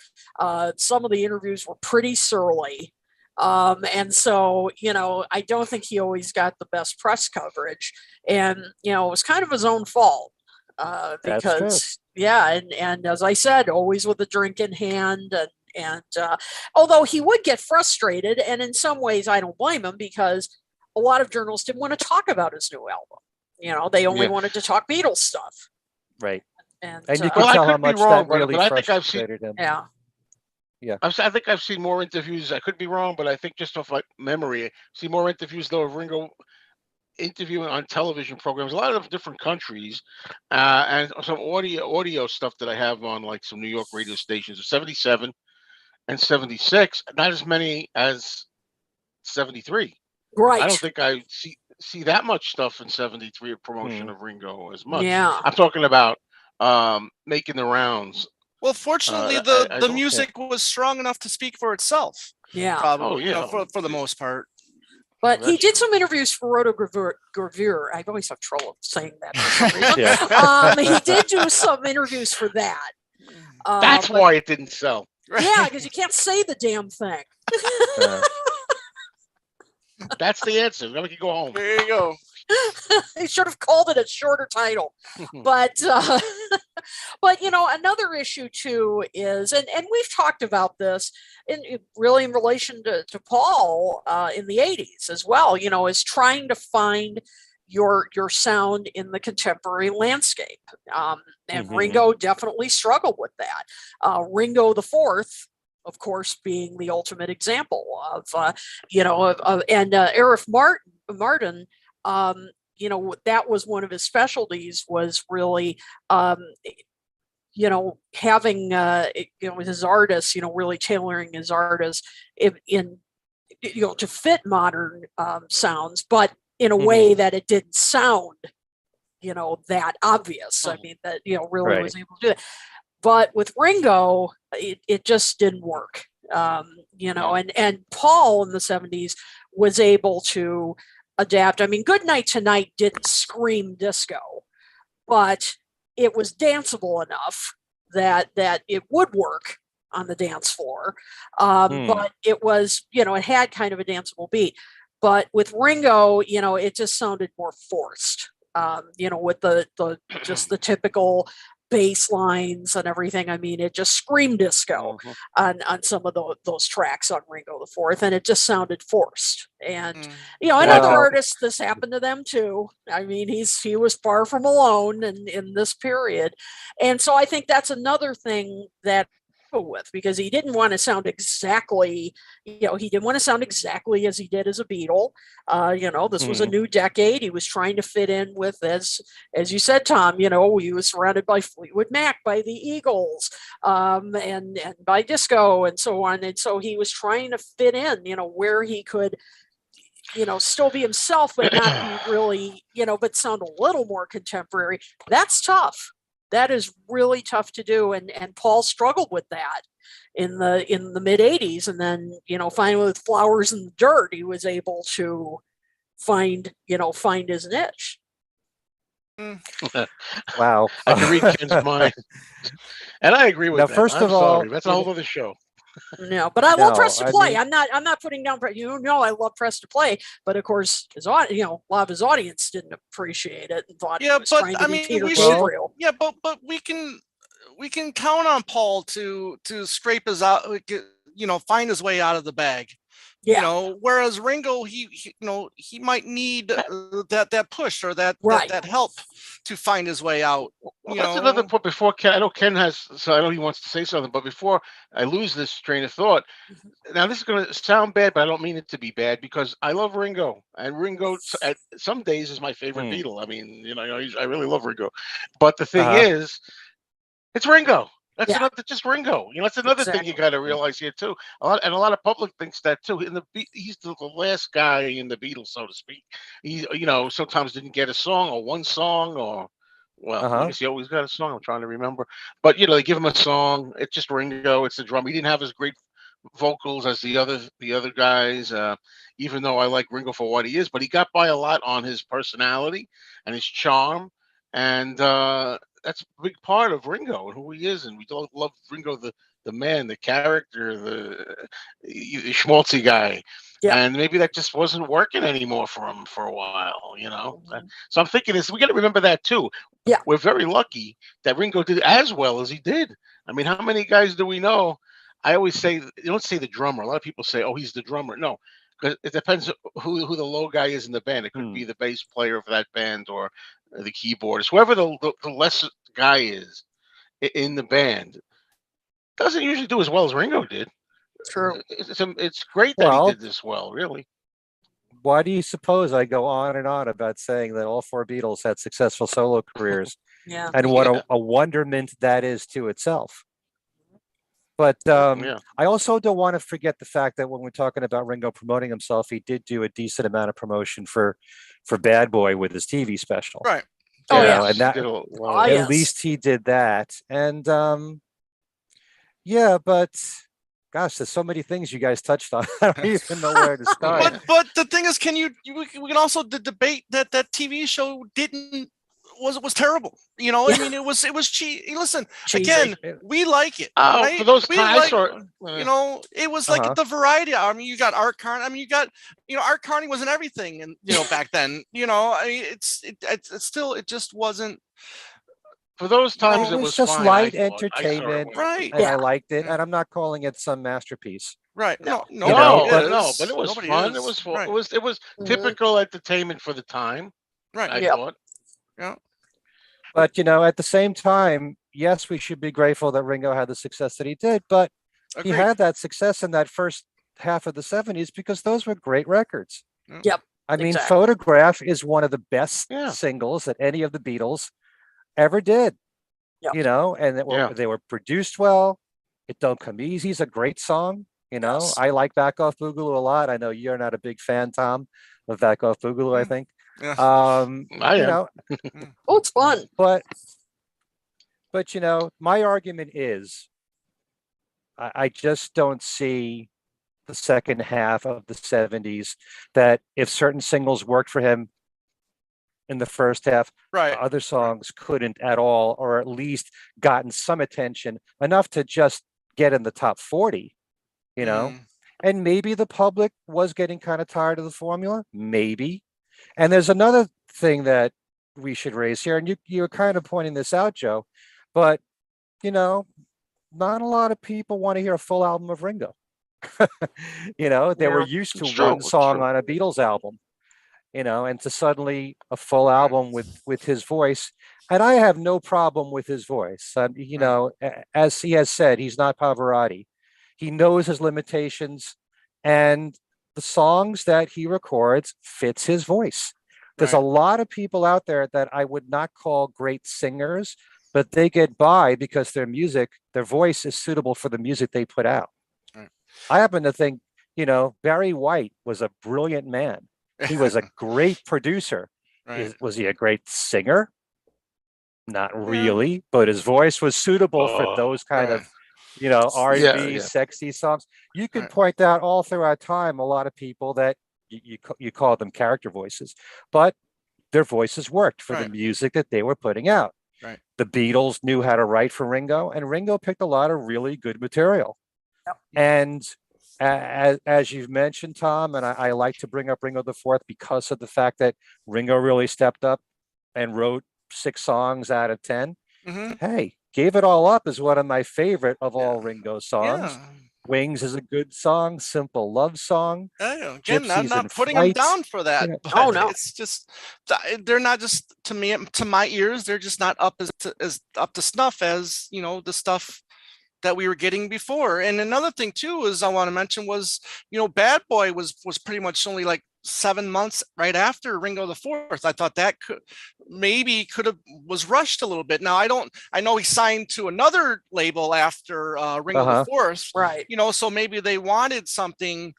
Some of the interviews were pretty surly. And so, I don't think he always got the best press coverage. And, it was kind of his own fault.
That's true.
Because yeah, and as I said, always with a drink in hand, and although he would get frustrated, and in some ways I don't blame him, because a lot of journalists didn't want to talk about his new album. They only
Yeah.
wanted to talk Beatles stuff.
Right.
And
And you
uh,
can
Well, I
tell how
could be
much
wrong,
that really
but I think I've seen.
frustrated him.
yeah,
I think I've seen more interviews. I could be wrong, but I think just off like memory, I see more interviews though of Ringo interviewing on television programs, a lot of different countries, and some audio stuff that I have on like some New York radio stations of 77 and 76. Not as many as 73. I
right.
don't think I see that much stuff in 73 of promotion
Hmm.
of Ringo as much.
Yeah,
I'm talking about making the rounds.
Well, fortunately,
I
the
don't.
Yeah.
music was strong enough to speak for itself.
yeah.
Probably,
Oh yeah.
for the most part.
But
Well,
he
that's
did
true.
some interviews for Rotogravure. I always have trouble saying that for some reason.
Yeah.
He did do some interviews for that.
That's
But
why it didn't sell.
yeah, because you can't say the damn thing.
Uh,
That's the answer. Now we can go home.
There you go.
They should have called it a shorter title. But but another issue too is, and we've talked about this really in relation to Paul in the 80s as well, is trying to find your sound in the contemporary landscape. And
Mhm.
Ringo definitely struggled with that. Ringo the Fourth, of course, being the ultimate example of and Eric Martin, that was one of his specialties, was really having his artists, really tailoring his artists in to fit modern sounds, but in a way that it didn't sound that obvious. I mean, that really
Right.
was able to do that. But with Ringo, it just didn't work. And Paul in the 70s was able to adapt. I mean, Good Night Tonight didn't scream disco, but it was danceable enough that it would work on the dance floor. But it was, it had kind of a danceable beat. But with Ringo, it just sounded more forced. With the just the typical bass lines and everything. I mean, it just screamed disco on some of those tracks on Ringo the Fourth, and it just sounded forced. And and other
Well-
artists, this happened to them too. I mean, he was far from alone in this period, and so I think that's another thing that with, because he didn't want to sound exactly, he didn't want to sound exactly as he did as a Beatle. This was a new decade. He was trying to fit in with, as you said, Tom, he was surrounded by Fleetwood Mac, by the Eagles, and by disco and so on. And so he was trying to fit in, where he could, still be himself, but not be really, but sound a little more contemporary. That's tough. That is really tough to do, and Paul struggled with that in the mid 80s, and then finally with Flowers in the Dirt, he was able to find his niche.
Wow.
I can read Ken's mind, and I agree with
Now,
that.
first
I'm
of all,
sorry. That's a whole other show.
No, but I love
No,
Press to
I
Play.
mean-
I'm not putting down. I love Press to Play, but of course, a lot of his audience didn't appreciate it and thought he was
but
trying to
I
be
mean,
Peter
we
Gabriel.
should. Yeah, but we can count on Paul to scrape his out, find his way out of the bag.
Yeah.
Whereas Ringo, he might need that push or that help to find his way out.
Well, that's another point. Before Ken, I know Ken has, so I know he wants to say something, but before I lose this train of thought, now this is going to sound bad, but I don't mean it to be bad, because I love Ringo, and Ringo at some days is my favorite Beatle. I mean, I really love Ringo, but the thing is, it's Ringo. That's
Yeah.
another, just Ringo. That's another thing you
Exactly.
got to realize here too. A lot of public thinks that too. He's the last guy in the Beatles, so to speak. He, sometimes didn't get a song or one song or, well, I
Uh-huh.
guess he always got a song. I'm trying to remember, but they give him a song. It's just Ringo. It's the drum. He didn't have as great vocals as the other guys. Even though I like Ringo for what he is, but he got by a lot on his personality and his charm, and that's a big part of Ringo and who he is. And we don't love Ringo, the man, the character, the schmaltzy guy.
Yeah.
And maybe that just wasn't working anymore for him for a while.
Mhm.
So I'm thinking we got to remember that too.
Yeah.
We're very lucky that Ringo did as well as he did. I mean, how many guys do we know? I always say, you don't say the drummer. A lot of people say, "Oh, he's the drummer." No, because it depends who the low guy is in the band. It could be the bass player for that band or the keyboardist, whoever the less guy is in the band. Doesn't usually do as well as Ringo did.
True.
It's great that he
Well,
did this well, really.
why do you suppose I go on and on about saying that all four Beatles had successful solo careers
Yeah.
and what
Yeah.
a wonderment that is to itself? But
Yeah.
I also don't want to forget the fact that when we're talking about Ringo promoting himself, he did do a decent amount of promotion for Bad Boy with his TV special.
Right.
Oh,
You
yeah.
know, and
He
that
did a
Oh,
lot.
at
yes.
least he did that. And yeah, but gosh, there's so many things you guys touched on. I don't even know where to start.
But the thing is, we can also debate that TV show was terrible. I mean, it was cheap. Listen,
Cheesy.
again, we like it.
Oh,
right?
for those
We
times,
like, it was like
Uh-huh.
the variety. I mean, you got Art Carney. I mean, you got, Art Carney wasn't everything, and back then, I mean, it's still, it just wasn't.
for those times,
It
it
was
was
just
fine.
light
I saw it
entertainment,
when it
Right.
and I
Yeah.
liked it,
Yeah.
and I'm not calling it some masterpiece.
Right.
No.
No,
You know,
nobody
but-
No,
is.
but it was
Nobody
fun. It
is.
was
Right.
it was
Mhm.
typical entertainment for the time.
Right.
I
Yep.
thought.
Yeah.
But at the same time, yes, we should be grateful that Ringo had the success that he did, but he
Agreed.
had that success in that first half of the 70s because those were great records.
Yep.
I mean,
Exactly.
Photograph is one of the best
Yeah.
singles that any of the Beatles ever did.
Yep.
And
Yeah.
they were produced well. It Don't Come Easy is a great song.
Yes.
I like Back Off Boogaloo a lot. I know you're not a big fan, Tom, of Back Off Boogaloo, I think.
Yeah.
I am.
Oh, it's fun.
But my argument is I just don't see the second half of the 70s that if certain singles worked for him in the first half,
Right.
other songs couldn't at all, or at least gotten some attention enough to just get in the top 40,
Mm.
and maybe the public was getting kind of tired of the formula, maybe. And there's another thing that we should raise here, and you were kind of pointing this out, Joe, but not a lot of people want to hear a full album of Ringo. They were
Yeah.
used to
It's true,
one
it's
song
true.
on a Beatles album, and to suddenly a full album with his voice. And I have no problem with his voice. As he has said, he's not Pavarotti. He knows his limitations, and the songs that he records fits his voice. There's a
Right.
lot of people out there that I would not call great singers, but they get by because their voice is suitable for the music they put out.
Right.
I happen to think, Barry White was a brilliant man. He was a great producer.
Right.
Was he a great singer? Not really, but his voice was suitable for those kind
Right.
of, R&B,
yeah.
sexy songs. You can
Right.
point out all throughout time a lot of people that you call them character voices, but their voices worked for the
Right.
music that they were putting out.
Right.
The Beatles knew how to write for Ringo, and Ringo picked a lot of really good material.
Yep.
And as you've mentioned, Tom, and I like to bring up Ringo the Fourth because of the fact that Ringo really stepped up and wrote 6 songs out of 10.
Hmm.
Hey, Gave It All Up is one of my favorite of all
Yeah.
Ringo songs.
Yeah.
Wings is a good song, simple love song.
Again, I'm
Gypsies
not
in
putting them
Flight.
down for that.
Yeah.
But
Oh, no.
It's just they're not just to my ears. They're just not up as up to snuff as the stuff that we were getting before. And another thing too is I want to mention was Bad Boy was pretty much only like 7 months right after Ringo the Fourth. I thought that was rushed a little bit. Now I know he signed to another label after Ringo the Fourth,
right?
So maybe they wanted something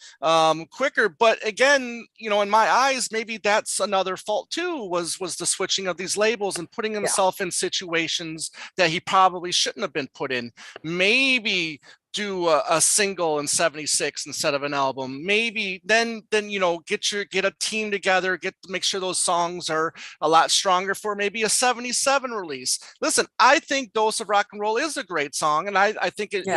quicker. But again, in my eyes, maybe that's another fault too. Was the switching of these labels and putting himself in situations that he probably shouldn't have been put in. Maybe do a single in 76 instead of an album. Maybe then get a team together, make sure those songs are a lot stronger for maybe a 77 release. Listen, I think Dose of Rock and Roll is a great song, and I think it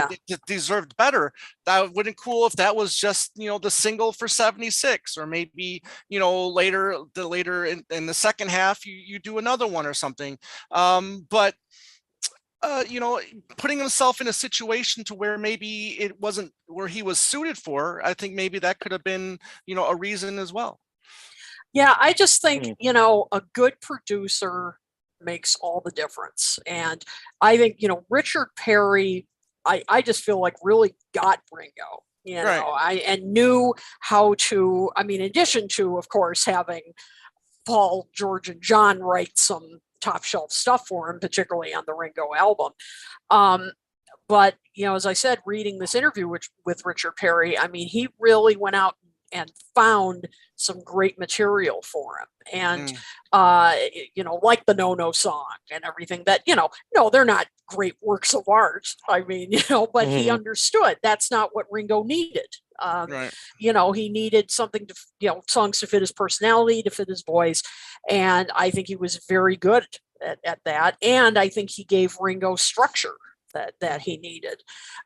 deserved better. That wouldn't cool if that was just the single for 76, or maybe later in the second half you do another one or something. But putting himself in a situation to where maybe it wasn't where he was suited for, I think maybe that could have been, a reason as well.
Yeah, I just think, a good producer makes all the difference. And I think, Richard Perry, I just feel like really got Ringo, and knew how to, in addition to, of course, having Paul, George, and John write some top shelf stuff for him, particularly on the Ringo album. But, as I said, reading this interview with Richard Perry, he really went out and found some great material for him. And, like the No song and everything that, no, they're not great works of art. But he understood that's not what Ringo needed. He needed something to, songs to fit his personality, to fit his voice. And I think he was very good at that. And I think he gave Ringo structure that he needed.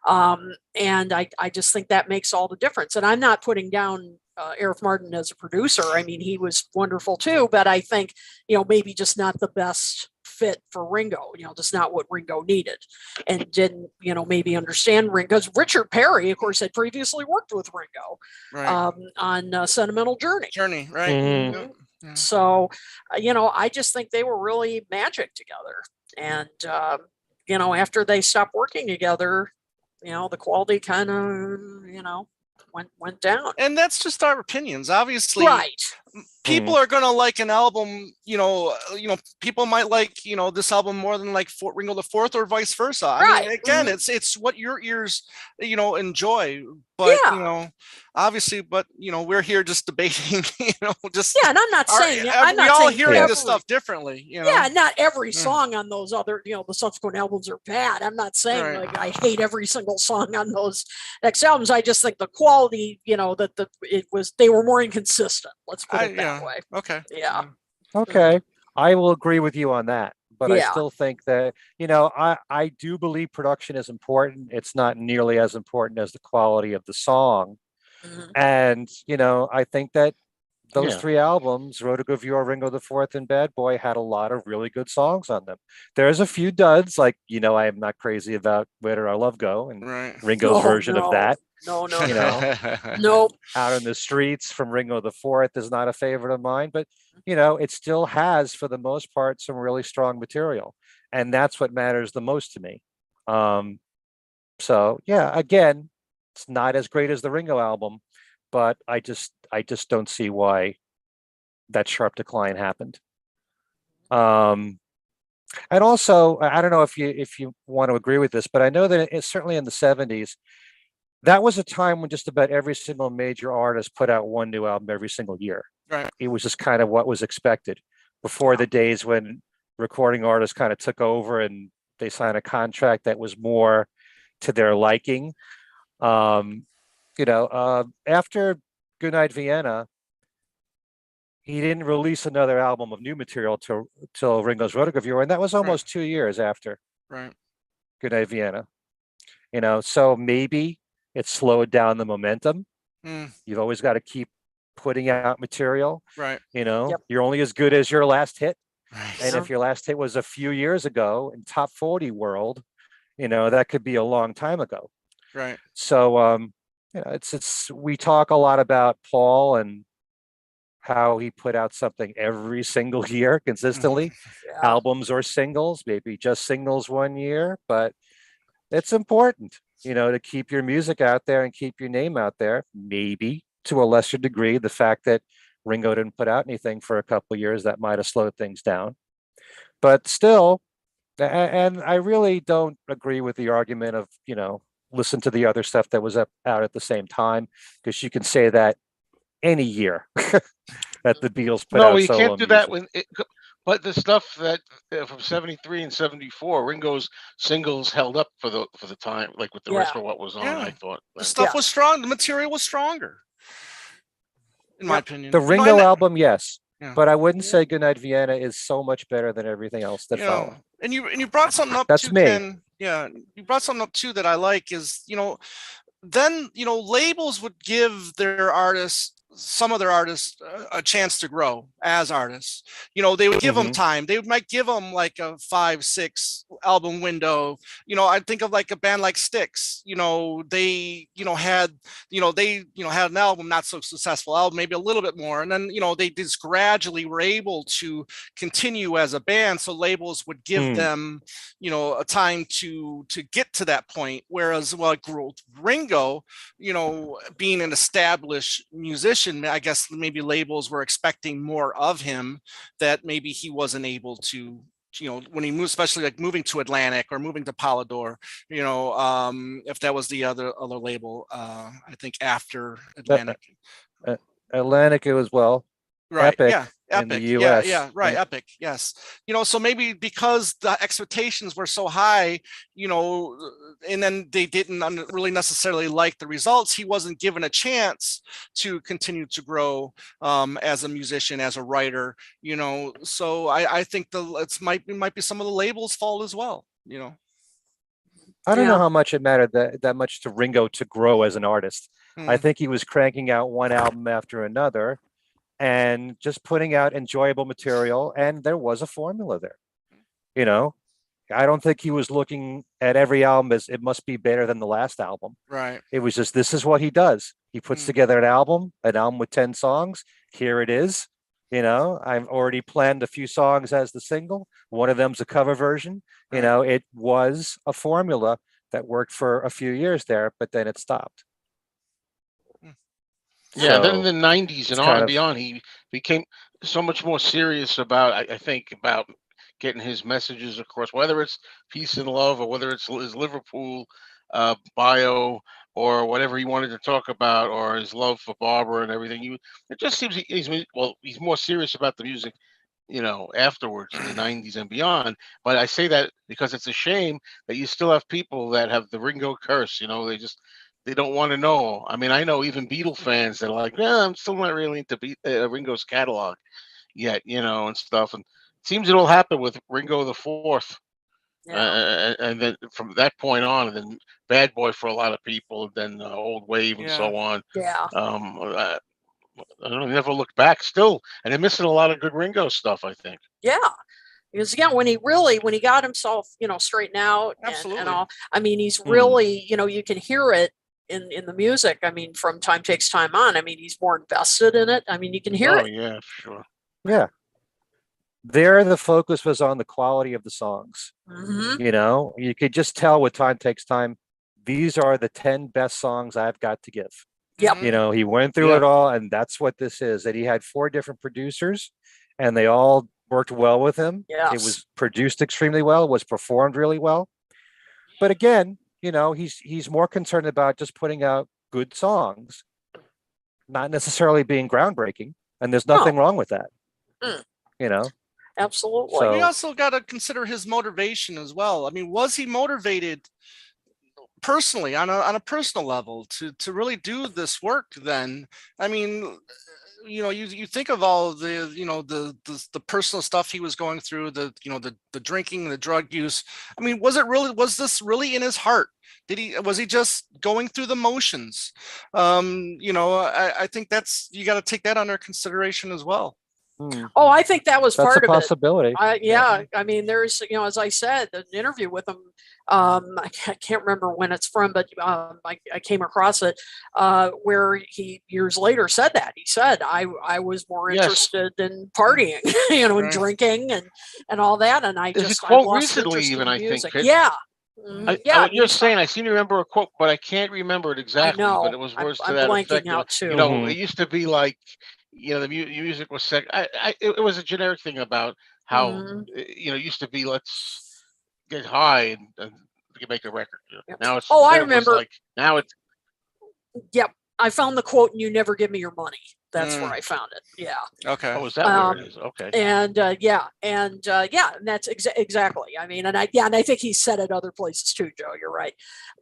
And I just think that makes all the difference. And I'm not putting down Eric Martin as a producer. He was wonderful too, but I think, maybe just not the best fit for Ringo, just not what Ringo needed, and didn't, maybe understand Ringo. Because Richard Perry, of course, had previously worked with Ringo on Sentimental Journey.
Right.
Mm-hmm. Yeah. So, I just think they were really magic together. And, after they stopped working together, the quality kind of, went down.
And that's just our opinions, obviously.
Right.
People are gonna like an album, people might like, this album more than like Ringo the Fourth, or vice versa. Again, it's what your ears, enjoy. But obviously, we're here just debating, just
and I'm not saying
I'm not all hearing this stuff differently.
Not every song on those other, the subsequent albums are bad. I'm not saying like I hate every single song on those next albums. I just think the quality, they were more inconsistent. Let's put it that way.
Okay.
Yeah.
Okay. I will agree with you on that. But I still think that, I do believe production is important. It's not nearly as important as the quality of the song. Mm-hmm. And, I think that those three albums, Rotogravure, Ringo the Fourth, and Bad Boy, had a lot of really good songs on them. There's a few duds, like, I am not crazy about Where Did Our Love Go, and Ringo's version of that.
No.
Nope. Out in the Streets from Ringo the Fourth is not a favorite of mine, but it still has, for the most part, some really strong material, and that's what matters the most to me. So again, it's not as great as the Ringo album, but I just don't see why that sharp decline happened. And also, I don't know if you want to agree with this, but I know that it's certainly in the 70s. That was a time when just about every single major artist put out one new album every single year.
Right.
It was just kind of what was expected before the days when recording artists kind of took over and they signed a contract that was more to their liking. After Goodnight Vienna, he didn't release another album of new material till Ringo's Rotogravure, and that was almost 2 years after Goodnight Vienna. So maybe it slowed down the momentum. You've always got to keep putting out material.
Right.
You're only as good as your last hit. Right. And if your last hit was a few years ago in top 40 world, that could be a long time ago.
Right.
So, we talk a lot about Paul and how he put out something every single year consistently, albums or singles, maybe just singles one year, but it's important, to keep your music out there and keep your name out there. Maybe to a lesser degree, the fact that Ringo didn't put out anything for a couple of years. That might have slowed things down. But still, and I really don't agree with the argument of, listen to the other stuff that was out at the same time, because you can say that any year that the Beatles put
No,
out
you
solo
can't do that
music.
but the stuff that from 73 and 74, Ringo's singles held up for the time, like with the rest
Yeah.
of what was on,
Yeah.
I thought.
The stuff
Yeah.
was strong. The material was stronger, in my opinion.
The Ringo album, yes.
Yeah.
But I wouldn't say Goodnight Vienna is so much better than everything else that followed.
And you brought something up
That's
too,
me.
Ken. Yeah, you brought something up too that I like is, then labels would give some of their artists a chance to grow as artists. They would give them time. They might give them like a 5-6 album window. I think of like a band like Styx. They had had an album, not so successful album, maybe a little bit more, and then they just gradually were able to continue as a band. So labels would give them a time to get to that point. Whereas Ringo, being an established musician, I guess maybe labels were expecting more of him that maybe he wasn't able to, when he moved, especially like moving to Atlantic or moving to Polydor, if that was the other label, I think after Atlantic.
Atlantic, it was
Right.
Epic.
Yeah.
In the
Epic.
US.
Yeah. Right. Epic. Yes. So maybe because the expectations were so high, and then they didn't really necessarily like the results, he wasn't given a chance to continue to grow as a musician, as a writer, so I think it might be some of the labels' fault as well,
I don't know how much it mattered that much to Ringo to grow as an artist. I think he was cranking out one album after another and just putting out enjoyable material, and there was a formula there. I don't think he was looking at every album as it must be better than the last album.
Right.
It was just, this is what he does. He puts together an album with 10 songs. Here it is. I've already planned a few songs as the single. One of them's a cover version. It was a formula that worked for a few years there, but then it stopped.
Yeah,
So,
then in the 90s and on and beyond, he became so much more serious about, I think, about getting his messages across, whether it's peace and love or whether it's his Liverpool bio or whatever he wanted to talk about, or his love for Barbara and everything. It just seems he's more serious about the music, afterwards in the 90s and beyond. But I say that because it's a shame that you still have people that have the Ringo curse. They don't want to know. I mean, I know even Beatle fans that are like, I'm still not really into Ringo's catalog yet, and stuff. And it seems it'll happen with Ringo the Fourth.
Yeah.
And then from that point on, and then Bad Boy for a lot of people, then Old Wave and so on.
Yeah.
I don't know, never looked back still. And they're missing a lot of good Ringo stuff, I think.
Yeah. Because when he got himself, straightened out and all, I mean, he's really, you can hear it in the music. I mean, from Time Takes Time on, I mean, he's more invested in it. I mean, you can hear it.
Yeah, sure.
Yeah. There, the focus was on the quality of the songs. You could just tell with Time Takes Time, these are the 10 best songs I've got to give.
Yep.
He went through it all, and that's what this is. That he had 4 different producers, and they all worked well with him.
Yes.
It was produced extremely well, was performed really well. But again, he's more concerned about just putting out good songs, not necessarily being groundbreaking. And there's nothing wrong with that.
Absolutely.
So,
we also got to consider his motivation as well. I mean, was he motivated personally on a personal level to really do this work then? I mean, you think of all of the personal stuff he was going through, the drinking, the drug use. I mean, was this really in his heart? Was he just going through the motions? I think you got to take that under consideration as well.
Oh, I think that was part of it.
That's a possibility.
I mean, there's, as I said, an interview with him. I can't remember when it's from, but I came across it where he years later said that. He said, I was more interested in partying, and drinking and all that. And I
There's
just
a quote
I lost
recently,
interest
even
in
I
music.
think.
You're
saying I seem to remember a quote, but I can't remember it exactly. But it was words to that
blanking
effect.
out too.
It used to be like, the music was it was a generic thing about how
Mhm.
it used to be, let's get high and we can make a record.
Yep.
Now it's
Oh, I
then it was
remember.
like now it's
Yep. I found the quote, and you never give me your money. That's where
Mm.
I found it. Yeah.
Okay.
is that where it is? Okay.
And and that's exactly. I mean, and I think he said it other places too, Joe. You're right.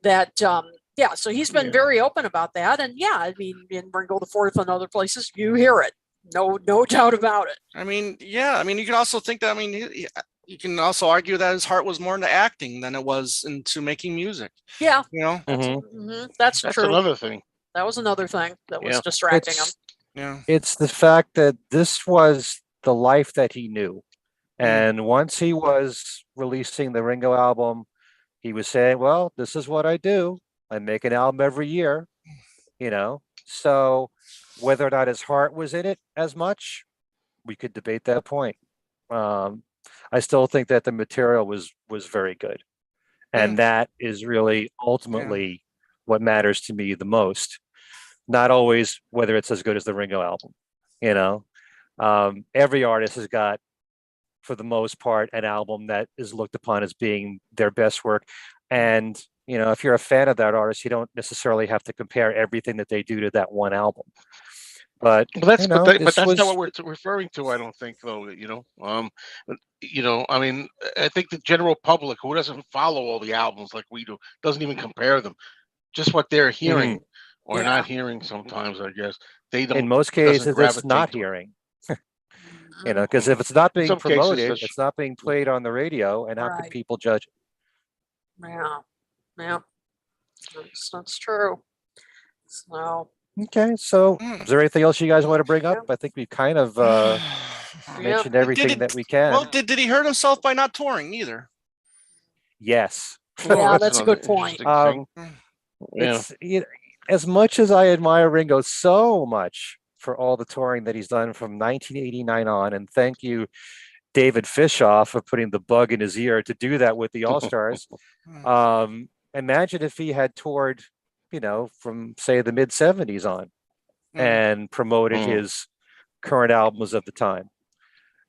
That so he's been
Yeah.
very open about that, and I mean, in Ringo the Fourth and other places, you hear it. No doubt about it.
I mean, yeah. I mean, you can also think that. I mean, you can also argue that his heart was more into acting than it was into making music.
Yeah,
You know.
that's
That's
true.
another thing.
That was another thing that was
Yeah.
distracting him.
Yeah.
It's the fact that this was the life that he knew.
Mm.
And once he was releasing the Ringo album, he was saying, well, this is what I do. I make an album every year, So whether or not his heart was in it as much, we could debate that point. I still think that the material was very good. And that is really ultimately what matters to me the most. Not always whether it's as good as the Ringo album, Every artist has got, for the most part, an album that is looked upon as being their best work. And, if you're a fan of that artist, you don't necessarily have to compare everything that they do to that one album. But
But that's
this
not
was
what we're referring to. I don't think, though. I mean, I think the general public who doesn't follow all the albums like we do doesn't even compare them. Just what they're hearing or
Yeah.
not hearing. Sometimes, I guess they don't.
in most
doesn't
cases it's
gravitate
not
to it.
hearing. Because if it's not
In
being
some cases,
promoted,
that's
it's not being played on the radio, and how can
Right.
people judge it?
Yeah, that's true. So
Okay, so is there anything else you guys want to bring up? I think we've kind of mentioned everything that we can.
Well, did he hurt himself by not touring either?
Yes.
yeah, that's a
another
good point.
interesting thing. Yeah.
It's as much as I admire Ringo so much for all the touring that he's done from 1989 on, and thank you, David Fishoff, for putting the bug in his ear to do that with the All-Stars. Imagine if he had toured, from say the mid 70s on and promoted his current albums of the time,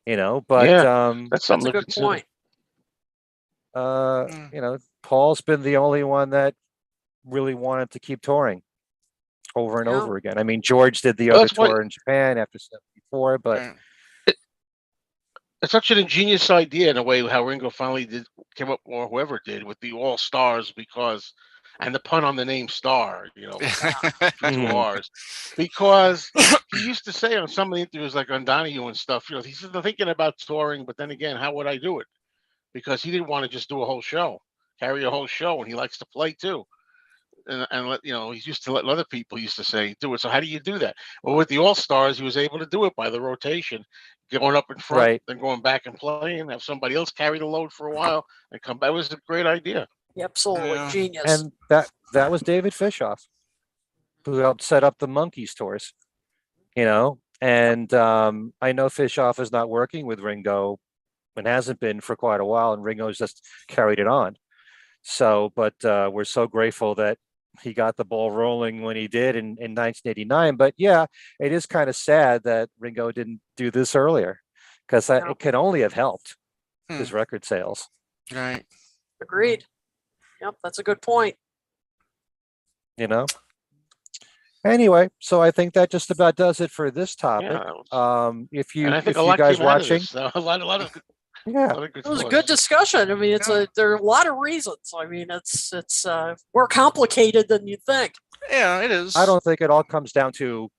but
That's
That's
something
a
to
good
consider.
point.
Paul's been the only one that really wanted to keep touring over and
Yeah.
over again. I mean, George did the
Well,
other
that's why-
tour in Japan after 74, but
It's such an ingenious idea in a way how Ringo finally came up, or whoever did, with the All Stars, and the pun on the name Star, two R's, because he used to say on some of the interviews, like on Donahue and stuff, he's thinking about touring, but then again, how would I do it? Because he didn't want to just do a whole show, carry a whole show, and he likes to play too. And let he's used to letting other people used to say do it. So how do you do that? Well, with the All Stars, he was able to do it by the rotation, going up in front,
Right.
then going back and playing, have somebody else carry the load for a while, and come back. It was a great idea.
Absolutely
Yeah.
genius.
and that was David Fishoff, who helped set up the Monkees tours, and I know Fishoff is not working with Ringo and hasn't been for quite a while, and Ringo's just carried it on. So, but we're so grateful that he got the ball rolling when he did in 1989. But yeah, it is kind of sad that Ringo didn't do this earlier, because it could only have helped his record sales.
Right.
Agreed. Yep, that's a good point.
Anyway, so I think that just about does it for this topic.
Yeah,
If
and I think
if
a
you
lot
guys
came out of
watching,
this. A lot of good,
yeah,
good
It was a
thoughts.
good discussion. I mean, there are a lot of reasons. I mean, it's more complicated than you think.
Yeah, it is.
I don't think it all comes down to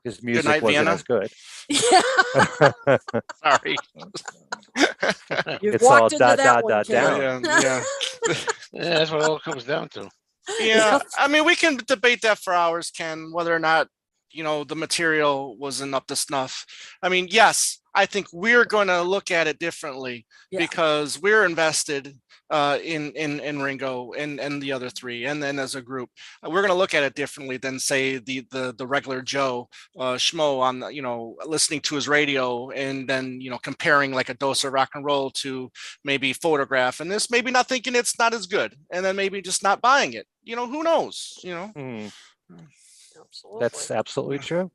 his music
Night,
wasn't
Vienna.
as good.
Yeah,
Sorry.
you've
It's all
walked into that one,
down.
Ken.
Yeah.
Yeah, that's what it all comes down to.
Yeah. I mean, we can debate that for hours, Ken, whether or not the material wasn't up to snuff. I mean, yes, I think we're going to look at it differently because we're invested in Ringo and the other three, and then as a group, we're going to look at it differently than say the regular Joe schmo on listening to his radio and then comparing like a dose of rock and roll to maybe Photograph, and this maybe not thinking it's not as good, and then maybe just not buying it. Who knows?
Mhm.
Absolutely.
That's absolutely true.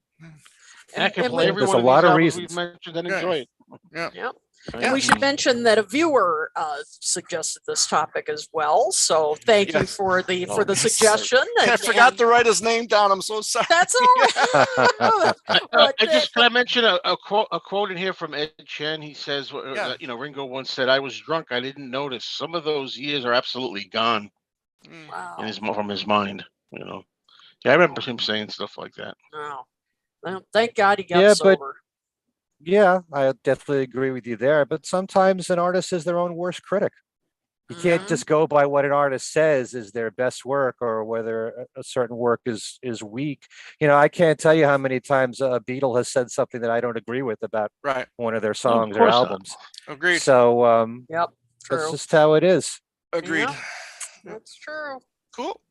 I can
and
play
we-
every
There's
one
a
of
lot
these
of
albums we've
reasons.
mentioned and
Yeah.
enjoy it.
Yep.
Yeah.
And we should mention that a viewer suggested this topic as well. So thank you
Yes.
for the
Oh,
yes.
suggestion.
I
and-
forgot
and
to write his name down. I'm so sorry.
That's all right. But
Can I mention a quote in here from Ed Chen? He says,
Yeah.
Ringo once said, "I was drunk. I didn't notice. Some of those years are absolutely gone
Mm.
wow.
from his mind." Yeah, I remember him saying stuff like that.
No. Well, thank God he got
Yeah, but
sober.
yeah, I definitely agree with you there. But sometimes an artist is their own worst critic. You can't
Mhm.
just go by what an artist says is their best work or whether a certain work is weak. I can't tell you how many times a Beatle has said something that I don't agree with about
Right.
one of their
Of
songs or
course not.
albums.
Agreed.
So
Yep.
that's
True.
just how it is.
Agreed.
Yep. That's true.
Cool.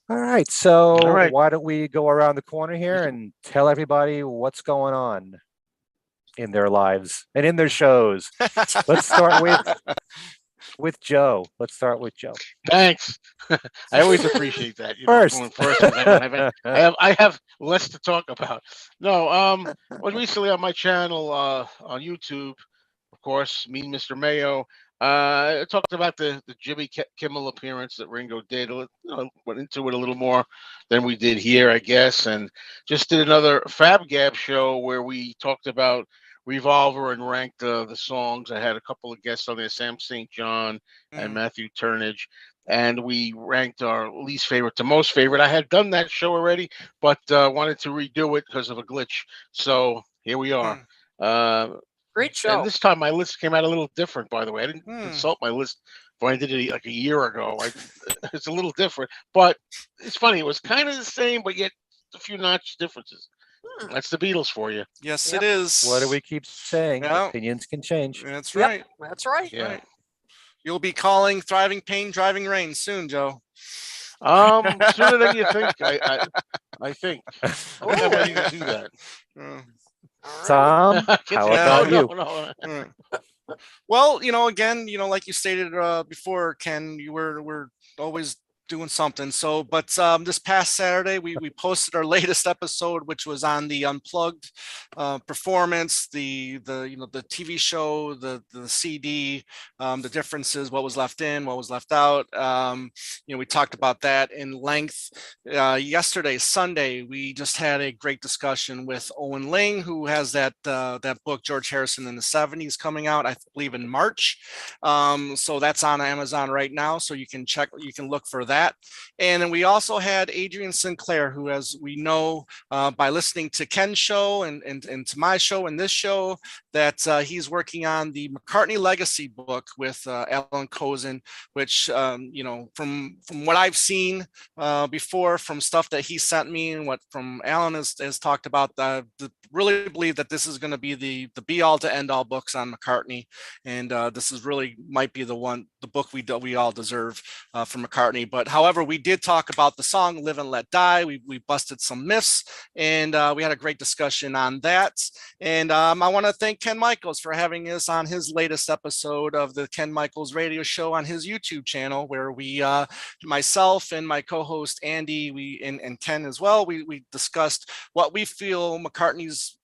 All right. So
All right.
why don't we go around the corner here and tell everybody what's going on in their lives and in their shows. Let's start with Joe. Let's start with Joe.
Thanks. I always appreciate that.
First.
Going first. 'Cause I have less to talk about. No. I was recently on my channel on YouTube, of course. Me, Mr. Mayo. I talked about the Jimmy Kimmel appearance that Ringo did. Went into it a little more than we did here, I guess, and just did another Fab Gab show where we talked about Revolver and ranked the songs. I had a couple of guests on there, Sam St. John and
Mm.
Matthew Turnage, and we ranked our least favorite to most favorite. I had done that show already, but wanted to redo it because of a glitch. So here we are.
Great
And
show.
this time my list came out a little different, by the way. I didn't
Hmm.
consult my list when I did it like a year ago. It's a little different, but it's funny. It was kind of the same, but yet a few notch differences.
Hmm.
That's the Beatles for you.
Yes,
Yep.
it is.
What do we keep saying?
Yeah.
Opinions can change.
That's
Yep.
right.
That's right.
Yeah.
Right. You'll be calling Thriving Pain, Driving Rain soon, Joe.
Sooner than you think. I think I'm ready to do that.
Uh,
All right.
Tom, how
Yeah.
about you?
No.
Mm. Well, again, like you stated before, Ken, we're always doing something. So, but this past Saturday, we posted our latest episode, which was on the Unplugged performance, the TV show, the CD, the differences, what was left in, what was left out. We talked about that in length. Yesterday, Sunday, we just had a great discussion with Owen Ling, who has that book George Harrison in the '70s coming out, I believe in March. So that's on Amazon right now, so you can look for that. And then we also had Adrian Sinclair, who, as we know by listening to Ken's show and to my show and this show, that he's working on the McCartney Legacy book with Alan Kozin, which from what I've seen before, from stuff that he sent me and what from Alan has talked about, really believe that this is going to be the be all to end all books on McCartney, and this is really might be the book we all deserve from McCartney. But however, we did talk about the song Live and Let Die. We busted some myths, and we had a great discussion on that. And I want to thank Ken Michaels for having us on his latest episode of the Ken Michaels Radio Show on his YouTube channel, where we, myself and my co-host Andy, and Ken as well, we discussed what we feel McCartney's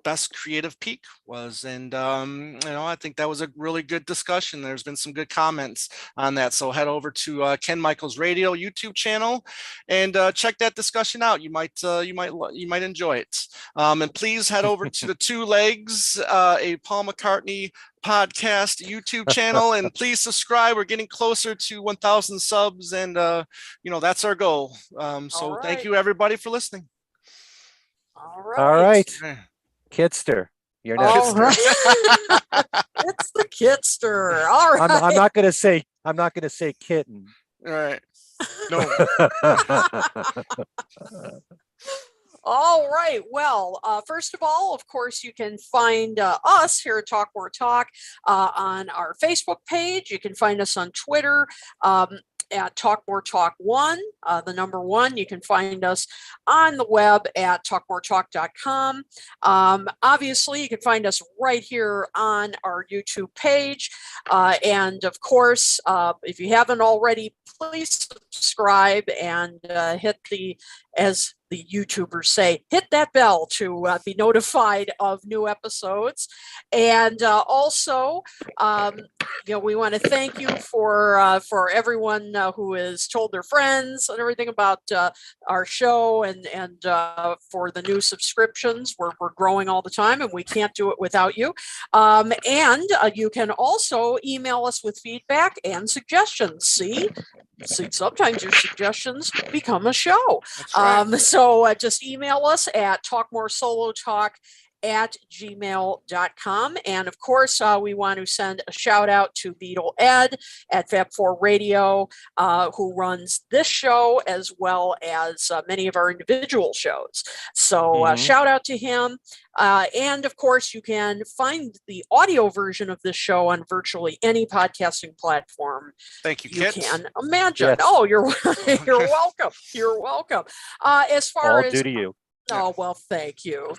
best creative peak was. And I think that was a really good discussion. There's been some good comments on that, so head over to Ken Michaels Radio YouTube channel and check that discussion out. You might enjoy it. And please head over to the Two Legs, a Paul McCartney podcast YouTube channel, and please subscribe. We're getting closer to 1,000 subs, and that's our goal. So thank you everybody for listening.
All right.
All right,
Yeah.
Kitster, you're
All
next.
right. It's the Kitster. All right.
I'm not gonna say kitten.
All right.
No.
All right. Well, first of all, of course, you can find us here at Talk More Talk on our Facebook page. You can find us on Twitter at Talk More Talk 1, the number 1. You can find us on the web at talkmoretalk.com. Obviously, you can find us right here on our YouTube page. And of course, if you haven't already, please subscribe and hit the the YouTubers say, hit that bell to be notified of new episodes. And also, we want to thank you for everyone who has told their friends and everything about our show, and for the new subscriptions. We're growing all the time, and we can't do it without you. And you can also email us with feedback and suggestions. See, sometimes your suggestions become a show.
That's right.
So just email us at talkmoresolotalk@gmail.com. And of course, we want to send a shout out to Beatle Ed at Fab4 Radio, who runs this show as well as many of our individual shows. So shout out to him. And of course, you can find the audio version of this show on virtually any podcasting platform
Thank you,
you
Kit.
can imagine.
Yes.
Oh, you're welcome. You're welcome. As far
All
as
due to you.
Oh, well, thank you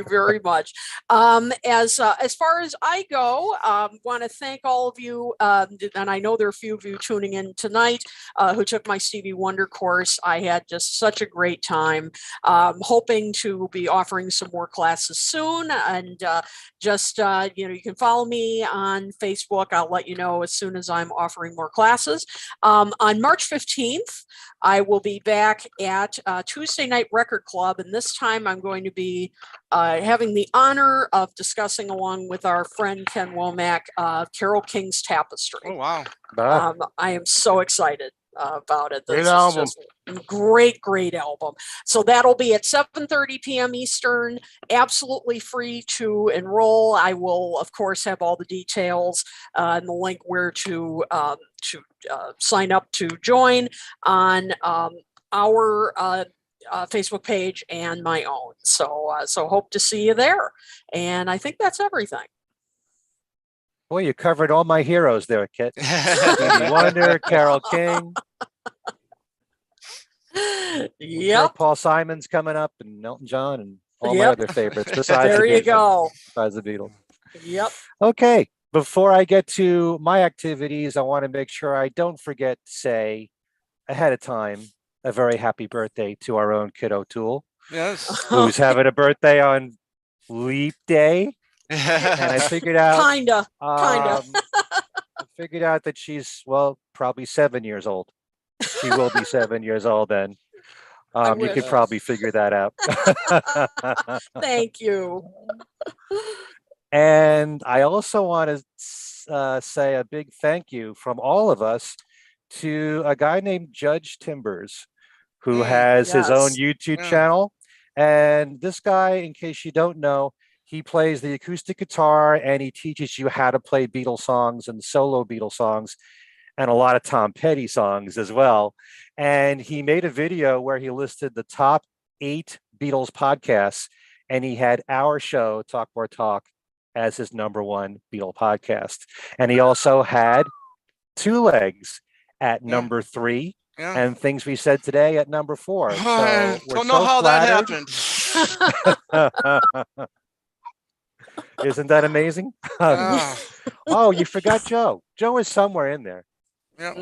very much. As far as I go, want to thank all of you, and I know there are a few of you tuning in tonight who took my Stevie Wonder course. I had just such a great time. Hoping to be offering some more classes soon, and you can follow me on Facebook. I'll let you know as soon as I'm offering more classes. On March 15th, I will be back at Tuesday Night Record Club, and this time I'm going to be having the honor of discussing, along with our friend Ken Womack, Carole King's Tapestry.
Oh, wow.
I am so excited about it.
Great
This
album.
is just a great album. So that'll be at 7:30 p.m. Eastern, absolutely free to enroll. I will, of course, have all the details and the link where to sign up to join on our Facebook page and my own. So hope to see you there. And I think that's everything.
Boy, you covered all my heroes there, Kit. Stevie Wonder, Carole King.
Yep.
Paul Simon's coming up, and Elton John, and all my
Yep.
other favorites besides
There
the
you
Beatles.
go.
Besides the Beatles.
Yep.
Okay, before I get to my activities, I want to make sure I don't forget to say ahead of time a very happy birthday to our own Kid O'Toole,
Yes.
who's having a birthday on Leap Day. And I figured out
Kinda.
I figured out that she's, well, probably 7 years old. She will be 7 years old then. You could
wish.
probably figure that out.
Thank you.
And I also want to say a big thank you from all of us to a guy named Judge Timbers, who has his own
Yes.
YouTube
Yeah.
channel. And this guy, in case you don't know, he plays the acoustic guitar and he teaches you how to play Beatles songs and solo Beatles songs and a lot of Tom Petty songs as well. And he made a video where he listed the top 8 Beatles podcasts, and he had our show, Talk More Talk, as his #1 Beatle podcast. And he also had Two Legs at number 3,
Yeah.
and Things We Said Today at number 4. So
I
we're
don't know
so
how that
flattered.
happened.
Isn't that amazing? Oh, you forgot Joe. Joe is somewhere in there.
Yeah.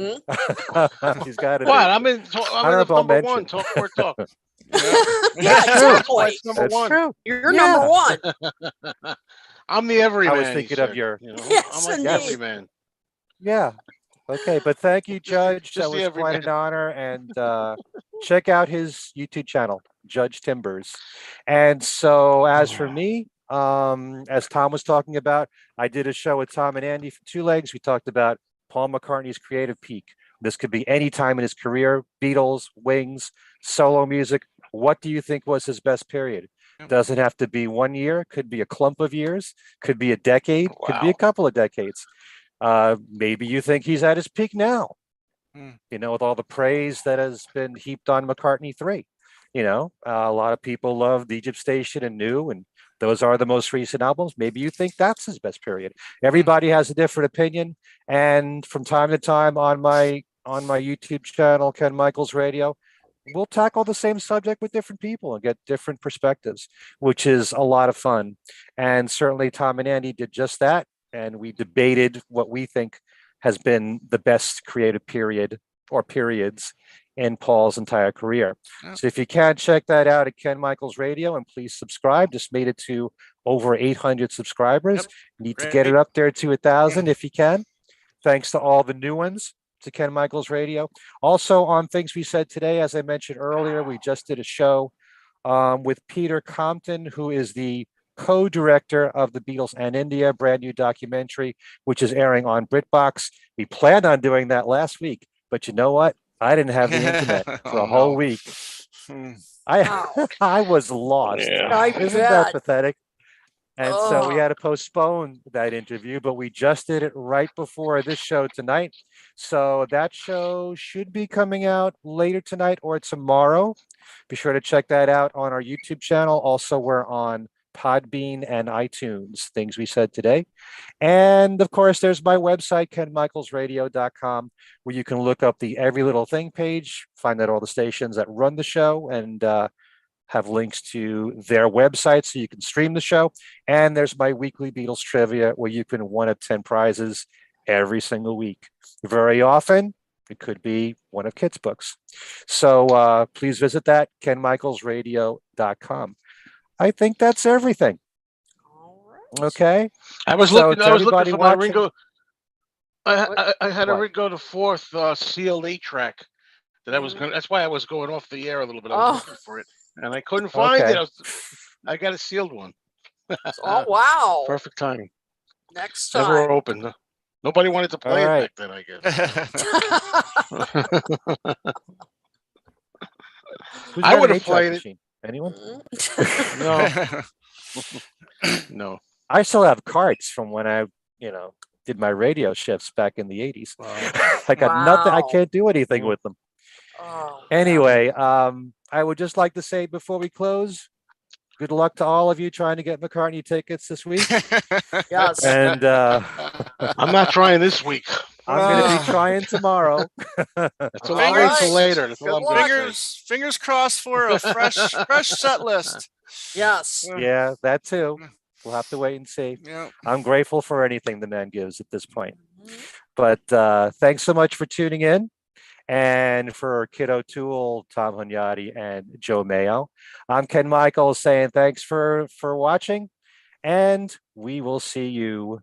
He's got it.
What? I'm in
Honorable
number
mention.
1. Talk more talk.
Yeah, exactly.
That's number
That's
1.
true.
You're
Yeah.
number 1.
I'm the everyman.
I was thinking of your.
Yes,
I'm like the
indeed.
everyman.
Yeah. Okay, but thank you, Judge.
just
That
the
was quite
everyman.
an honor. And check out his YouTube channel, Judge Timbers. And so, as for me, as Tom was talking about, I did a show with Tom and Andy from Two Legs. We talked about Paul McCartney's creative peak. This could be any time in his career: Beatles, Wings, solo music. What do you think was his best period? Doesn't have to be 1 year, could be a clump of years, could be a decade, could be a
Wow.
couple of decades. Maybe you think he's at his peak now, with all the praise that has been heaped on McCartney 3. A lot of people loved Egypt Station and New, and those are the most recent albums. Maybe you think that's his best period. Everybody has a different opinion. And from time to time on my YouTube channel, Ken Michaels Radio, we'll tackle the same subject with different people and get different perspectives, which is a lot of fun. And certainly Tom and Andy did just that. And we debated what we think has been the best creative period or periods in Paul's entire career.
Yeah.
So if you can, check that out at Ken Michaels Radio, and please subscribe. Just made it to over 800 subscribers.
Yep.
Need to get it
Great.
up there to 1,000 if you can. Thanks to all the new ones to Ken Michaels Radio. Also on Things We Said Today, as I mentioned earlier, we just did a show with Peter Compton, who is the co-director of the Beatles and India, brand new documentary, which is airing on BritBox. We planned on doing that last week, but you know what? I didn't have the internet for a whole week. I was lost.
I
Isn't that
bet.
pathetic? And so we
Oh.
had to postpone that interview, but we just did it right before this show tonight. So that show should be coming out later tonight or tomorrow. Be sure to check that out on our YouTube channel. Also, we're on Podbean and iTunes, Things We Said Today. And of course, there's my website, kenmichaelsradio.com, where you can look up the Every Little Thing page, find out all the stations that run the show, and have links to their website so you can stream the show. And there's my weekly Beatles trivia where you can win one of 10 prizes every single week. Very often, it could be one of Kit's books. So please visit that, kenmichaelsradio.com. I think that's everything.
All right.
Okay.
I was
So
looking.
to
I was looking
everybody
for my
watching-
Ringo. I had a
What?
Ringo the Fourth sealed 8-track that I was going. That's why I was going off the air a little bit. I was looking for it, and I couldn't find
Okay.
it. I got a sealed one.
Oh, wow.
Perfect timing.
Next
Never
time.
opened. Nobody wanted to play
All right.
it back then, I guess.
Who's
I
got an
would've
8-track
played it.
machine? Anyone?
No, no.
I still have carts from when I, did my radio shifts back in the 80s. I got nothing. I
Wow.
can't do anything with them.
Oh,
Anyway, I would just like to say before we close, good luck to all of you trying to get McCartney tickets this week.
yes.
And
I'm not trying this week.
I'm going to be trying tomorrow.
That's
All
I'll wait
right.
till later. That's
Good
all I'm
luck.
gonna say.
Fingers crossed for a fresh set list.
Yes.
Yeah, that too. We'll have to wait and see.
Yeah.
I'm grateful for anything the man gives at this point.
Mhm.
But thanks so much for tuning in. And for Kid O'Toole, Tom Hunyadi, and Joe Mayo, I'm Ken Michaels saying thanks for watching. And we will see you